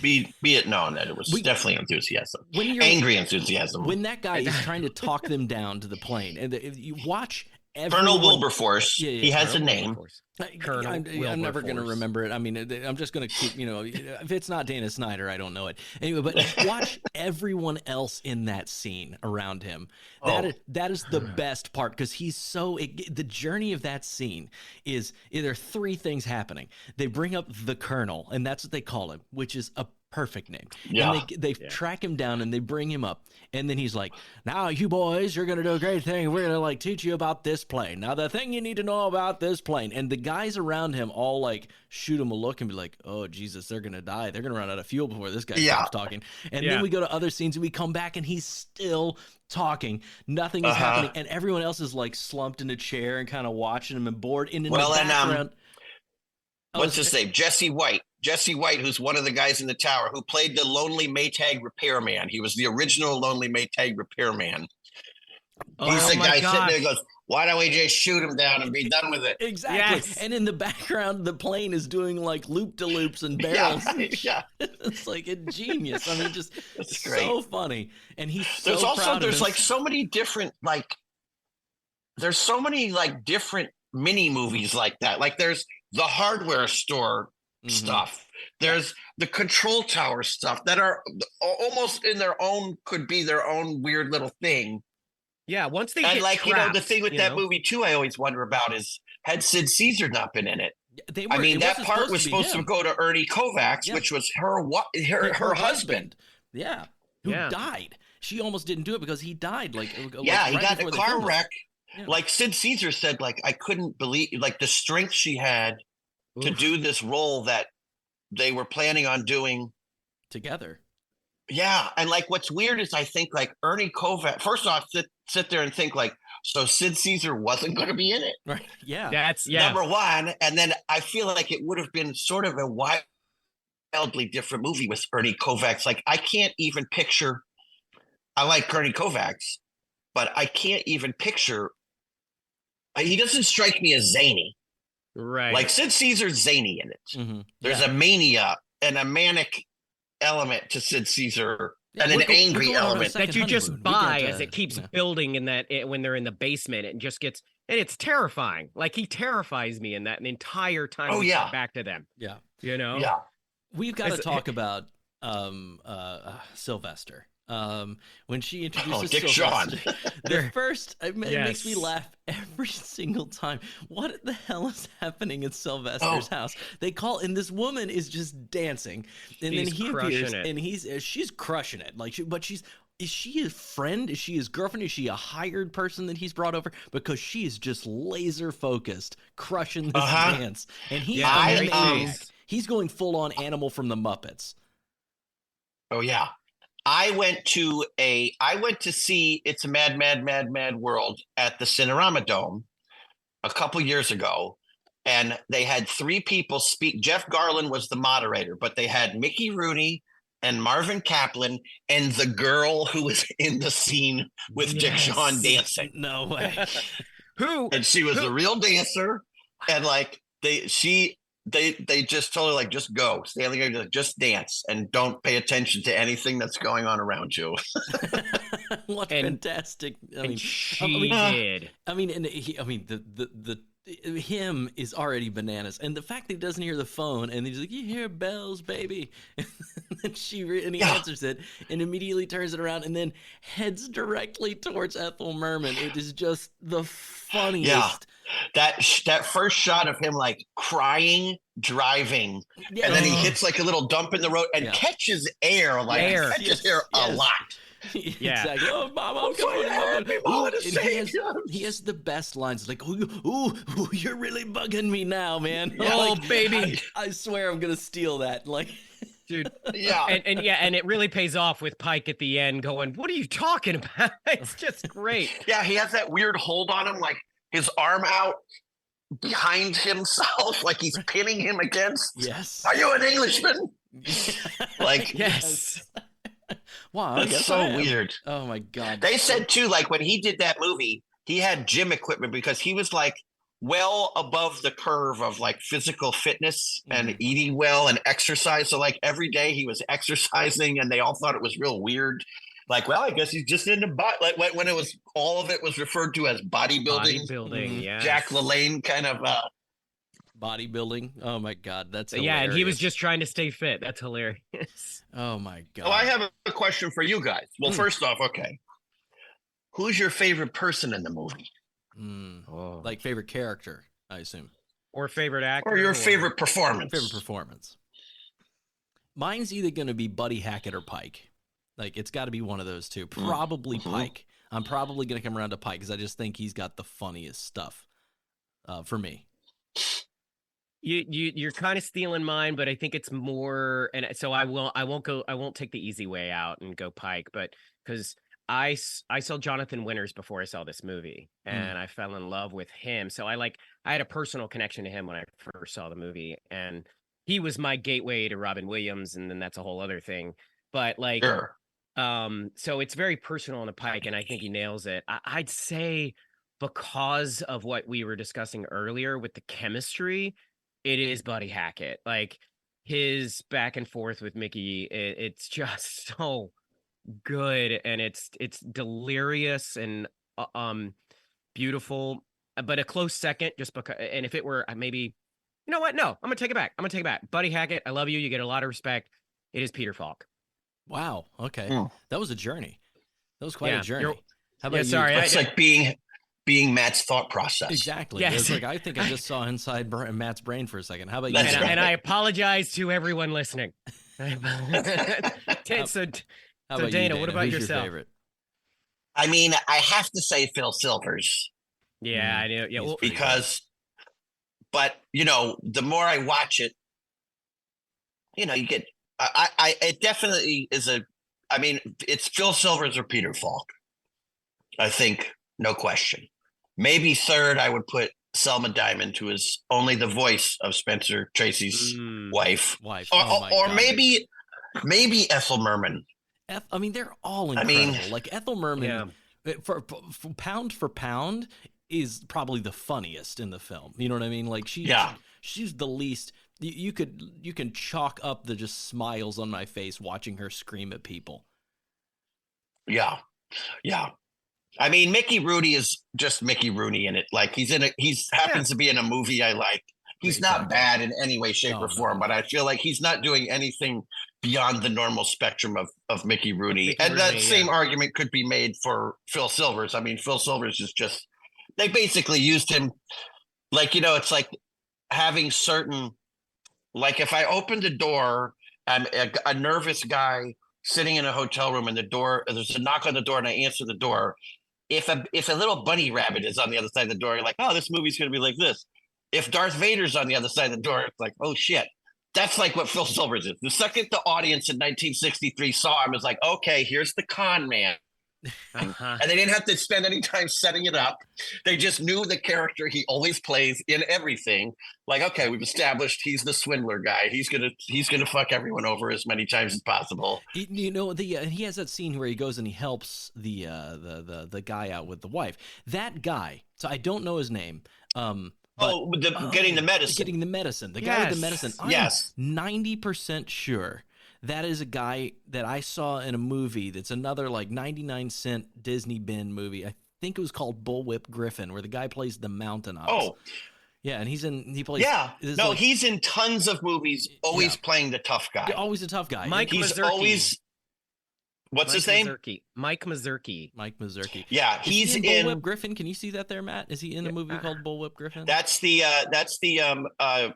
Be it known that it was definitely enthusiasm. Angry enthusiasm. When that guy is trying to talk them down to the plane, and if you watch Colonel Wilberforce, he has a name. I'm never going to remember it. I mean, I'm just going to keep, if it's not Dana Snyder, I don't know it. Anyway, but watch everyone else in that scene around him. That is the best part, because the journey of that scene is either three things happening. They bring up the Colonel, and that's what they call him, which is a perfect name. Yeah. And they track him down and they bring him up. And then he's like, now you boys, you're going to do a great thing. We're going to teach you about this plane. Now the thing you need to know about this plane. And the guys around him all shoot him a look and be like, oh, Jesus, they're going to die. They're going to run out of fuel before this guy stops talking. And then we go to other scenes and we come back and he's still talking. Nothing is happening. And everyone else is slumped in a chair and kind of watching him and bored. And in the background. What's his name? Jesse White. Jesse White, who's one of the guys in the tower, who played the lonely Maytag repairman. He was the original lonely Maytag repairman. He's the guy sitting there and goes, why don't we just shoot him down and be done with it? Exactly. Yes. And in the background, the plane is doing loop-de-loops and barrels. Yeah. It's ingenious. I mean, just so funny. And he's so there's so many different, there's so many different mini movies like that. There's the hardware store stuff. There's the control tower stuff that are almost in their own, could be their own weird little thing. Yeah, once they get trapped, the thing with that movie too, I always wonder about is, had Sid Caesar not been in it? That part was supposed to go to Ernie Kovacs, which was her husband. Yeah, who died. She almost didn't do it because he died. He got in a car wreck. Yeah. Sid Caesar said, I couldn't believe the strength she had to do this role that they were planning on doing together. Yeah. And what's weird is I think Ernie Kovacs, first off, sit there and think so Sid Caesar wasn't going to be in it. Right. Yeah. That's number one. And then I feel like it would have been sort of a wildly different movie with Ernie Kovacs. I can't even picture, I like Ernie Kovacs, but I can't even picture, he doesn't strike me as zany. Right. Sid Caesar's zany in it. Mm-hmm. There's a mania and a manic element to Sid Caesar and an angry element that you just buy as it keeps building in that when they're in the basement. It just gets, and it's terrifying. He terrifies me in that an entire time. Oh, yeah. Back to them. Yeah. Yeah. We've got to talk about Sylvester. When she introduces Dick Sylvester, Shawn. the first, it makes me laugh every single time. What the hell is happening at Sylvester's house? They call, and this woman is just dancing, and then he appears, and she's crushing it. Is she his friend? Is she his girlfriend? Is she a hired person that he's brought over? Because she is just laser focused, crushing this dance, and he's going full on Animal from the Muppets. Oh yeah. I went to see It's a Mad, Mad, Mad, Mad World at the Cinerama Dome a couple years ago, and they had three people speak. Jeff Garlin was the moderator, but they had Mickey Rooney and Marvin Kaplan and the girl who was in the scene with Dick Shawn dancing. No way. And she was a real dancer, and they just told her just go, stand there, just dance, and don't pay attention to anything that's going on around you. What fantastic! She did. The him is already bananas, and the fact that he doesn't hear the phone, and he's like, "You hear bells, baby," and he answers it, and immediately turns it around, and then heads directly towards Ethel Merman. It is just the funniest. Yeah. That first shot of him driving, and then he hits a little dump in the road and catches air, a lot. Yeah, exactly. Oh, Mom, I'm coming. He has the best lines. Ooh, you're really bugging me now, man. Oh, baby. I swear I'm gonna steal that. Dude, yeah, and it really pays off with Pike at the end going, "What are you talking about?" It's just great. Yeah, he has that weird hold on him, his arm out, behind himself, like he's pinning him against. Yes. Are you an Englishman? Like, Yes. Wow, I it's guess so I am. weird. Oh my god. They said too, like when he did that movie, he had gym equipment because he was like well above the curve of like physical fitness and eating well and exercise. So like every day he was exercising, and they all thought it was real weird. Like, well, I guess he's just into like when it was all of it was referred to as bodybuilding. Bodybuilding, yeah. Jack LaLanne kind of bodybuilding. Oh my god, that's yeah, hilarious. and he was just trying to stay fit. That's hilarious. Oh my god. So I have a question for you guys. Well, first off, okay, who's your favorite person in the movie? Like favorite character, I assume, or favorite actor, or your favorite performance? Favorite performance. Mine's either going to be Buddy Hackett or Pike. Like it's got to be one of those two. Probably Pike. I'm probably going to come around to Pike because I just think he's got the funniest stuff. For me. You're kind of stealing mine, but I think it's more, and so I won't take the easy way out and go Pike, but because I saw Jonathan Winters before I saw this movie, and I fell in love with him. So I had a personal connection to him when I first saw the movie, and he was my gateway to Robin Williams, and then that's a whole other thing. But like, Sure. So it's very personal on the Pike, and I think he nails it. I'd say because of what we were discussing earlier with the chemistry, it is Buddy Hackett. Like his back and forth with Mickey, it's just so good, and it's delirious and beautiful, but a close second just because. And if it were maybe, you know what? No, I'm gonna take it back. Buddy Hackett, I love you. You get a lot of respect. It is Peter Falk. Wow. Okay, that was a journey. That was quite a journey. How about you? Sorry, it's like being Matt's thought process. Exactly. Yes. It's like I think I just saw inside Matt's brain for a second. How about you? That's Matt? right. And I apologize to everyone listening. So How about Dana, you, what about Who's yourself? Your favorite? I mean, I have to say Phil Silvers. Yeah, I know. Yeah, well, but you know, the more I watch it, you know, you get. It definitely is I mean, it's Phil Silvers or Peter Falk. I think, no question. Maybe third, I would put Selma Diamond, who is only the voice of Spencer Tracy's wife. Or maybe Ethel Merman. I mean, they're all incredible. Like Ethel Merman, for pound for pound, is probably the funniest in the film. You know what I mean? Like she's the least. You can chalk up the just smiles on my face watching her scream at people. Yeah. I mean, Mickey Rooney is just Mickey Rooney in it. Like he's happens to be in a movie I like. He's not bad in any way, shape, or form, but I feel like he's not doing anything beyond the normal spectrum of Mickey Rooney. That same argument could be made for Phil Silvers. I mean, Phil Silvers is just, they basically used him like, you know, it's like having certain, like if I opened a door and a nervous guy sitting in a hotel room and there's a knock on the door and I answer the door. If a little bunny rabbit is on the other side of the door, you're like, oh, this movie's going to be like this. If Darth Vader's on the other side of the door, it's like, oh shit. That's like what Phil Silvers is. The second the audience in 1963 saw him, it was like, okay, here's the con man. And they didn't have to spend any time setting it up. They just knew the character he always plays in everything. Like, okay, we've established he's the swindler guy. He's gonna fuck everyone over as many times as possible. You know, he has that scene where he goes and he helps the guy out with the wife. That guy. So I don't know his name. Getting the medicine. The guy with the medicine. I'm 90% sure that is a guy that I saw in a movie that's another like 99-cent Disney bin movie. I think it was called Bullwhip Griffin, where the guy plays the mountain ox. Oh. Yeah, and he plays... Yeah, no, like, he's in tons of movies, always playing the tough guy. Yeah, always a tough guy. He's always... What's his name? Mike Mazurki. Yeah, he's in Bullwhip Griffin. Can you see that there, Matt? Is he in a movie called Bullwhip Griffin? That's the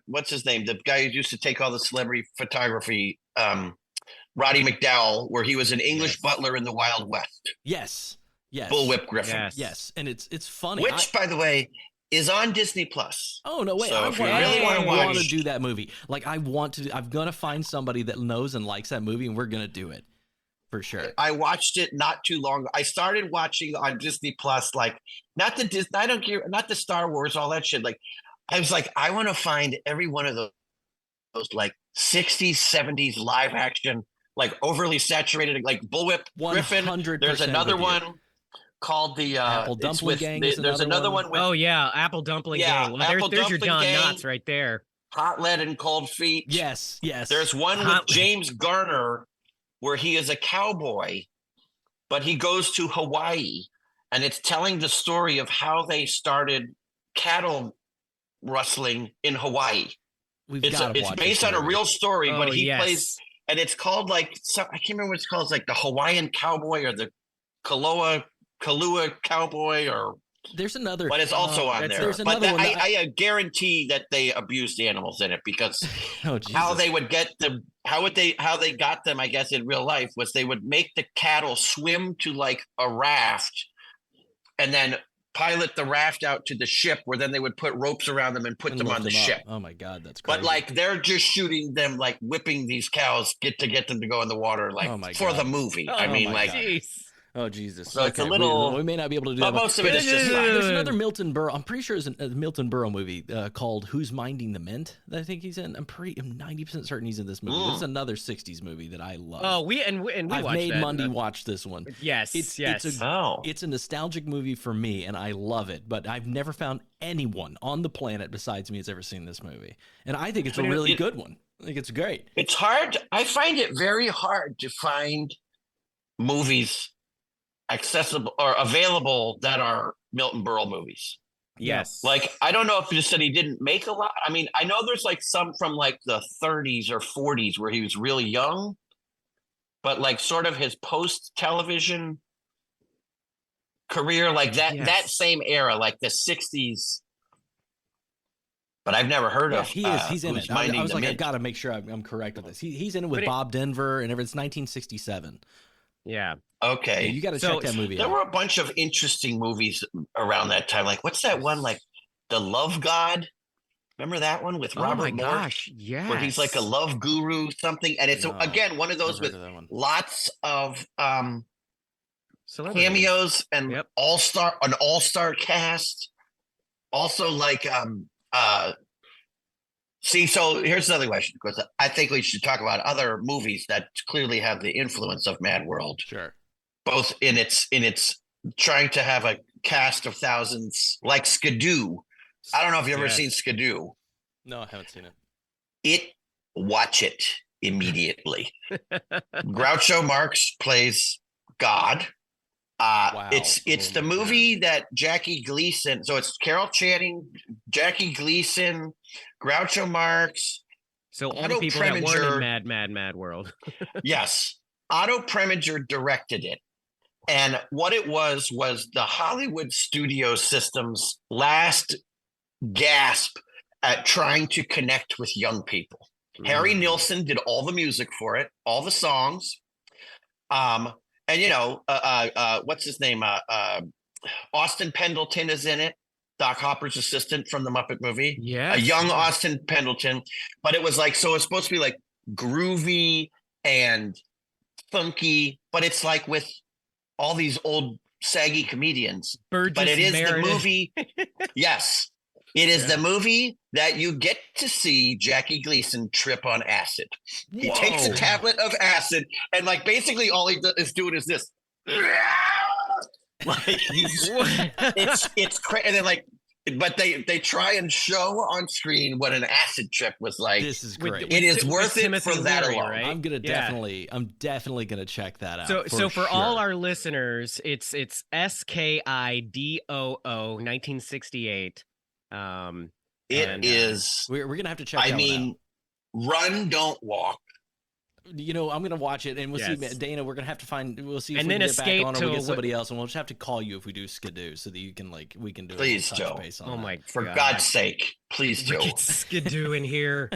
what's his name? The guy who used to take all the celebrity photography, Roddy McDowell, where he was an English butler in the Wild West. Yes. Bullwhip Griffin. Yes. And it's funny. Which, by the way, is on Disney Plus. Oh no! Wait, so I want to do that movie. Like I'm gonna find somebody that knows and likes that movie, and we're gonna do it. For sure. I watched it not too long ago. I started watching on Disney Plus, like not the Star Wars, all that shit. Like I was like, I want to find every one of those like 60s, 70s live action, like overly saturated, like Bullwhip Griffin. 100%. There's another one called the Apple Dumpling Gang is there's another one with Oh yeah, Apple Dumpling Gang. Well, Apple there's your Dumpling Don Gang. Knotts right there. Hot Lead and Cold Feet. Yes. There's one with James Garner where he is a cowboy, but he goes to Hawaii, and it's telling the story of how they started cattle rustling in Hawaii. It's based on a real story, but he plays, and it's called like I can't remember what it's called. It's like the Hawaiian Cowboy or the kahlua Cowboy, or there's another, but it's also on there. There's But another one I guarantee that they abused animals in it, because how they would get them, how they got them, I guess, in real life was they would make the cattle swim to like a raft, and then pilot the raft out to the ship, where then they would put ropes around them and put them on the ship. Oh my God, that's crazy. But like they're just shooting them, like whipping these cows, get them to go in the water, like for the movie. I mean, like. Geez. Oh Jesus! So it's a little. We may not be able to do but that. Most of it is just. There's another Milton Berle. I'm pretty sure it's a Milton Berle movie called "Who's Minding the Mint" that I think he's in. I'm 90% certain he's in this movie. It's another '60s movie that I love. Oh, we I've watched made that. Mundy watch this one. Yes, it's a nostalgic movie for me, and I love it. But I've never found anyone on the planet besides me that's ever seen this movie, and I think it's a really good one. I think it's great. It's hard. I find it very hard to find movies accessible or available that are Milton Berle movies. Yes. Like, I don't know if you just said he didn't make a lot. I mean, I know there's like some from like the 30s or 40s where he was really young, but like sort of his post television career, like that same era, like the 60s. But I've never heard of. He's in it. I was like, I got to make sure I'm correct with this. He's in it with Bob Denver, and it's 1967. Yeah. Okay. Yeah, you got to check that movie out. There were a bunch of interesting movies around that time. Like, what's that one? Like, The Love God. Remember that one with Robert Moore? Gosh, yes. Where he's like a love guru, something. And it's again one of those with lots of cameos and an all-star cast. Also, like so here's another question, because I think we should talk about other movies that clearly have the influence of Mad World. Sure. Both in its trying to have a cast of thousands, like Skidoo. I don't know if you've ever seen Skidoo. No, I haven't seen it. Watch it immediately. Groucho Marx plays God. Wow. It's the movie that Jackie Gleason. So it's Carol Channing, Jackie Gleason, Groucho Marx. So all the people that weren't in Mad World. Yes, Otto Preminger directed it, and what it was the Hollywood studio system's last gasp at trying to connect with young people. Harry Nilsson did all the music for it, all the songs. And what's his name? Austin Pendleton is in it. Doc Hopper's assistant from the Muppet movie. Yeah. A young Austin Pendleton. But it was like, so it's supposed to be like groovy and funky, but it's like with all these old saggy comedians. But it is the movie. Yes. It is the movie that you get to see Jackie Gleason trip on acid. He takes a tablet of acid, and like basically all he is doing is this. Like it's crazy. And then like, but they try and show on screen what an acid trip was like. This is great. It is worth it for that alone. Right? I'm definitely gonna check that out. So for all our listeners, it's SKIDOO 1968. It is. We're gonna have to check. Run, Don't Walk. I'm gonna watch it, and we'll see. Dana, we're gonna have to find. We'll see if and we then can get back on, or we get to somebody else, and we'll just have to call you if we do Skidoo, so that you can we can do. Please, Joe. Base on oh my! For God's sake, please, Joe. Get Skidoo in here.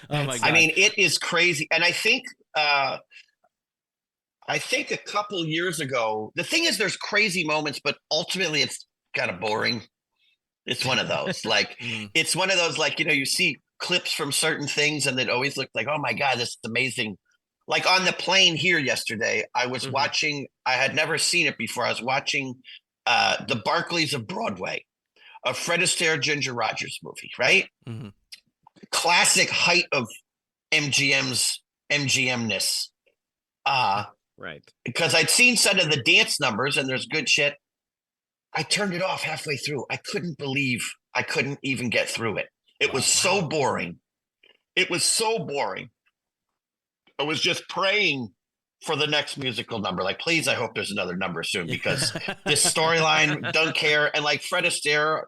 Oh my God! I mean, it is crazy, and I think a couple years ago. The thing is, there's crazy moments, but ultimately, it's kind of boring. It's one of those, it's one of those, you see clips from certain things and it always looked like, oh my God, this is amazing. Like on the plane here yesterday, I was watching, I had never seen it before. I was watching the Barclays of Broadway. a Fred Astaire, Ginger Rogers movie, right? Mhm. Classic height of MGMness. Right. Because I'd seen some of the dance numbers and there's good shit. I turned it off halfway through. I couldn't believe I couldn't even get through it. It was so boring. It was so boring. I was just praying for the next musical number. Like, please, I hope there's another number soon because this storyline don't care. And like Fred Astaire,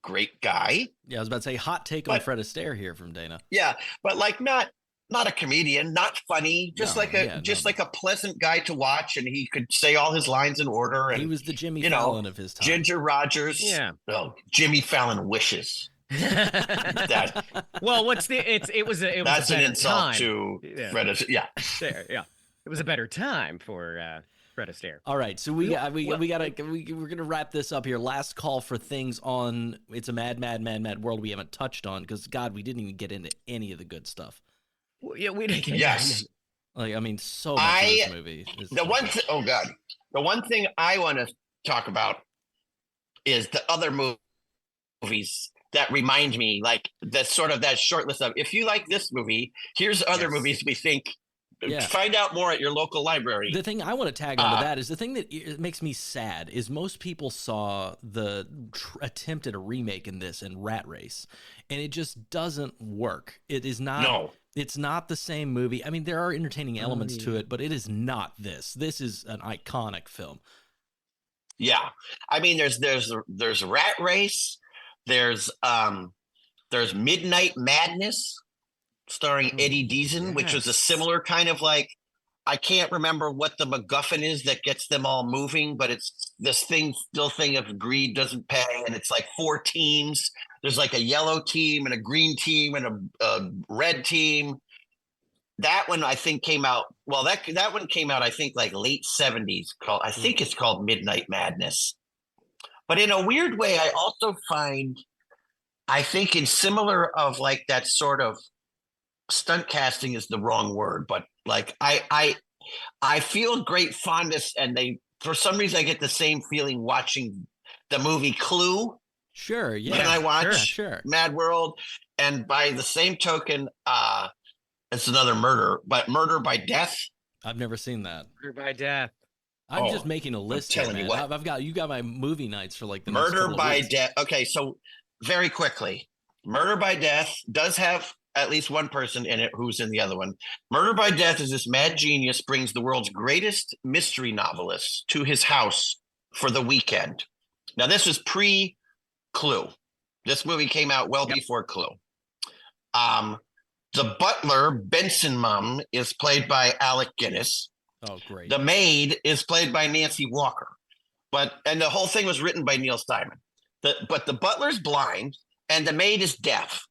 great guy. Yeah, I was about to say hot take on Fred Astaire here from Dana. Yeah, but like not a comedian, not funny, just like a pleasant guy to watch, and he could say all his lines in order. And he was the Jimmy Fallon of his time. Ginger Rogers. Yeah. Oh, Jimmy Fallon wishes. Well, it was that's an insult time. to Fred Astaire. Yeah. Yeah. It was a better time for Fred Astaire. All right, so we're gonna wrap this up here. Last call for things on It's a Mad World we haven't touched on because God, we didn't even get into any of the good stuff. Well, yeah, we didn't. Yes. Like, I mean, so much of this movie. The one thing I want to talk about is the other movies that remind me, like that sort of that short list of, if you like this movie, here's other movies we think. Yeah. Find out more at your local library. The thing I want to tag onto that is the thing that makes me sad is most people saw the attempt at a remake in this in Rat Race, and it just doesn't work. It is not. No. It's not the same movie. I mean, there are entertaining elements to it, but it is not this. This is an iconic film. Yeah, I mean, there's Rat Race. There's Midnight Madness, starring Eddie Deason, which was a similar kind of like, I can't remember what the MacGuffin is that gets them all moving, but it's this thing of greed doesn't pay, and it's like 4 teams. There's like a yellow team and a green team and a red team. That one I think came out. Well, that one came out I think like late 70s. I think it's called Midnight Madness. But in a weird way, I also find, I think in similar of like that sort of stunt casting is the wrong word, but like I feel great fondness, and for some reason I get the same feeling watching the movie Clue. Sure, yeah. When I watch sure. Mad World, and by the same token, it's another Murder by Death. I've never seen that. Murder by Death. I'm just making a list here, man. You got my movie nights for like the Murder by Death. Okay, so very quickly, Murder by Death does have at least one person in it who's in the other one. Murder by Death is this mad genius brings the world's greatest mystery novelist to his house for the weekend. Now, this was pre-Clue. This movie came out well before Clue. The butler, Benson Mum, is played by Alec Guinness. Oh, great. The maid is played by Nancy Walker. And the whole thing was written by Neil Simon. But the butler's blind and the maid is deaf.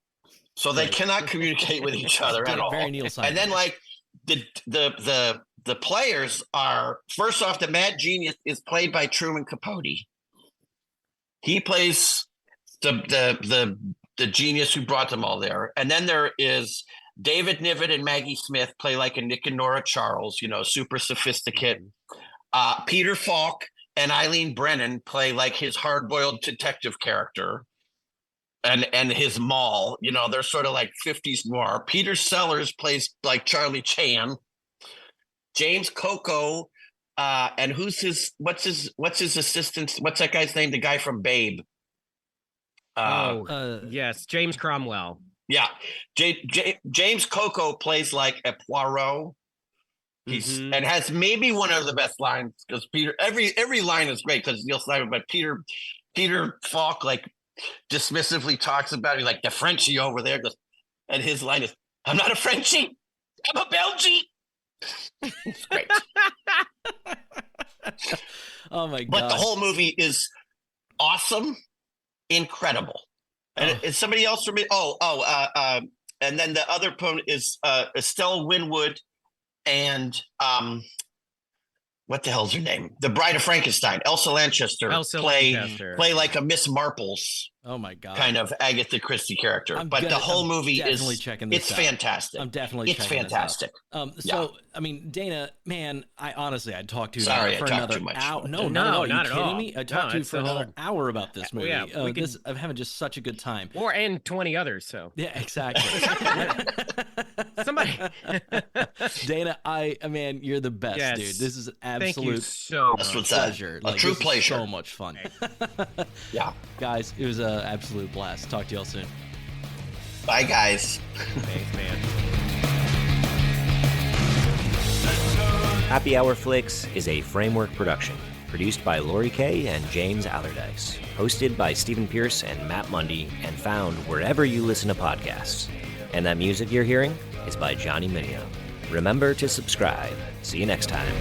So they cannot communicate with each other at all. Very Neil Simon. And then like the players are, first off, the mad genius is played by Truman Capote. He plays the genius who brought them all there. And then there is David Niven and Maggie Smith play like a Nick and Nora Charles, super sophisticated. Peter Falk and Eileen Brennan play like his hard-boiled detective character. And his mall, they're sort of like 50s noir. Peter Sellers plays like Charlie Chan. James Coco, and what's his assistant? What's that guy's name? The guy from Babe. Yes, James Cromwell. Yeah, James Coco plays like a Poirot. And has maybe one of the best lines because Peter. Every line is great because Neil Simon, but Peter Falk like dismissively talks about it like the Frenchie over there, and his line is, "I'm not a Frenchie, I'm a Belgie." It's great. Oh my god! But the whole movie is awesome, incredible. And it's somebody else from me. And then the other opponent is Estelle Winwood and what the hell's her name? The Bride of Frankenstein. Elsa Lanchester play like a Miss Marples. Oh my god! kind of Agatha Christie character. I'm the whole movie definitely is checking this it's out. fantastic. I'm definitely it's checking fantastic. This out. So I mean, Dana, man, I'd talk to you Sorry, for I talked another too much. hour. No, No, Are you not at kidding all. me? I talked to you it's for the another whole- hour about this movie. Yeah, we could- I'm having just such a good time. and 20 others. So Yeah, exactly. somebody, Dana, man, you're the best, Yes. dude. This is an thank you absolute so That's much. what's pleasure. a true this is pleasure. so much fun. Yeah. Guys, it was an absolute blast. Talk to y'all soon. Bye, guys. Thanks, man. Happy Hour Flix is a Framework production, produced by Lori Kay and James Allerdyce, hosted by Stephen Pierce and Matt Mundy, and found wherever you listen to podcasts. And that music you're hearing is by Johnny Mineo. Remember to subscribe. See you next time.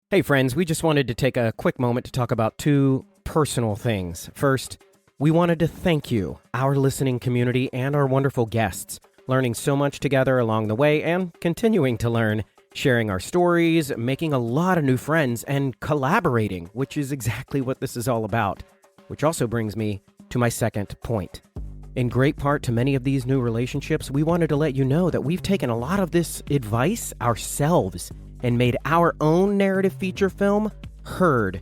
Hey friends, we just wanted to take a quick moment to talk about two personal things. First, we wanted to thank you, our listening community, and our wonderful guests, learning so much together along the way and continuing to learn, sharing our stories, making a lot of new friends, and collaborating, which is exactly what this is all about. Which also brings me to my second point. In great part to many of these new relationships, we wanted to let you know that we've taken a lot of this advice ourselves and made our own narrative feature film, Herd,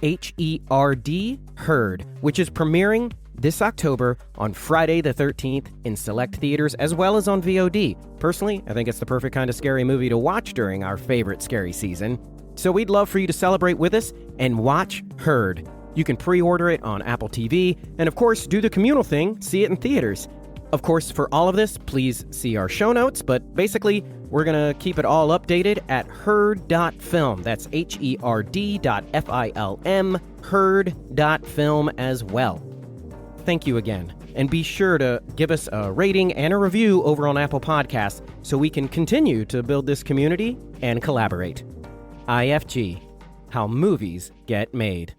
H-E-R-D, Herd, which is premiering this October on Friday the 13th in select theaters as well as on VOD. Personally, I think it's the perfect kind of scary movie to watch during our favorite scary season. So we'd love for you to celebrate with us and watch Herd. You can pre-order it on Apple TV, and of course, do the communal thing, see it in theaters. Of course, for all of this, please see our show notes, but basically, we're going to keep it all updated at herd.film. That's HERD.FILM, herd.film as well. Thank you again, and be sure to give us a rating and a review over on Apple Podcasts so we can continue to build this community and collaborate. IFG, how movies get made.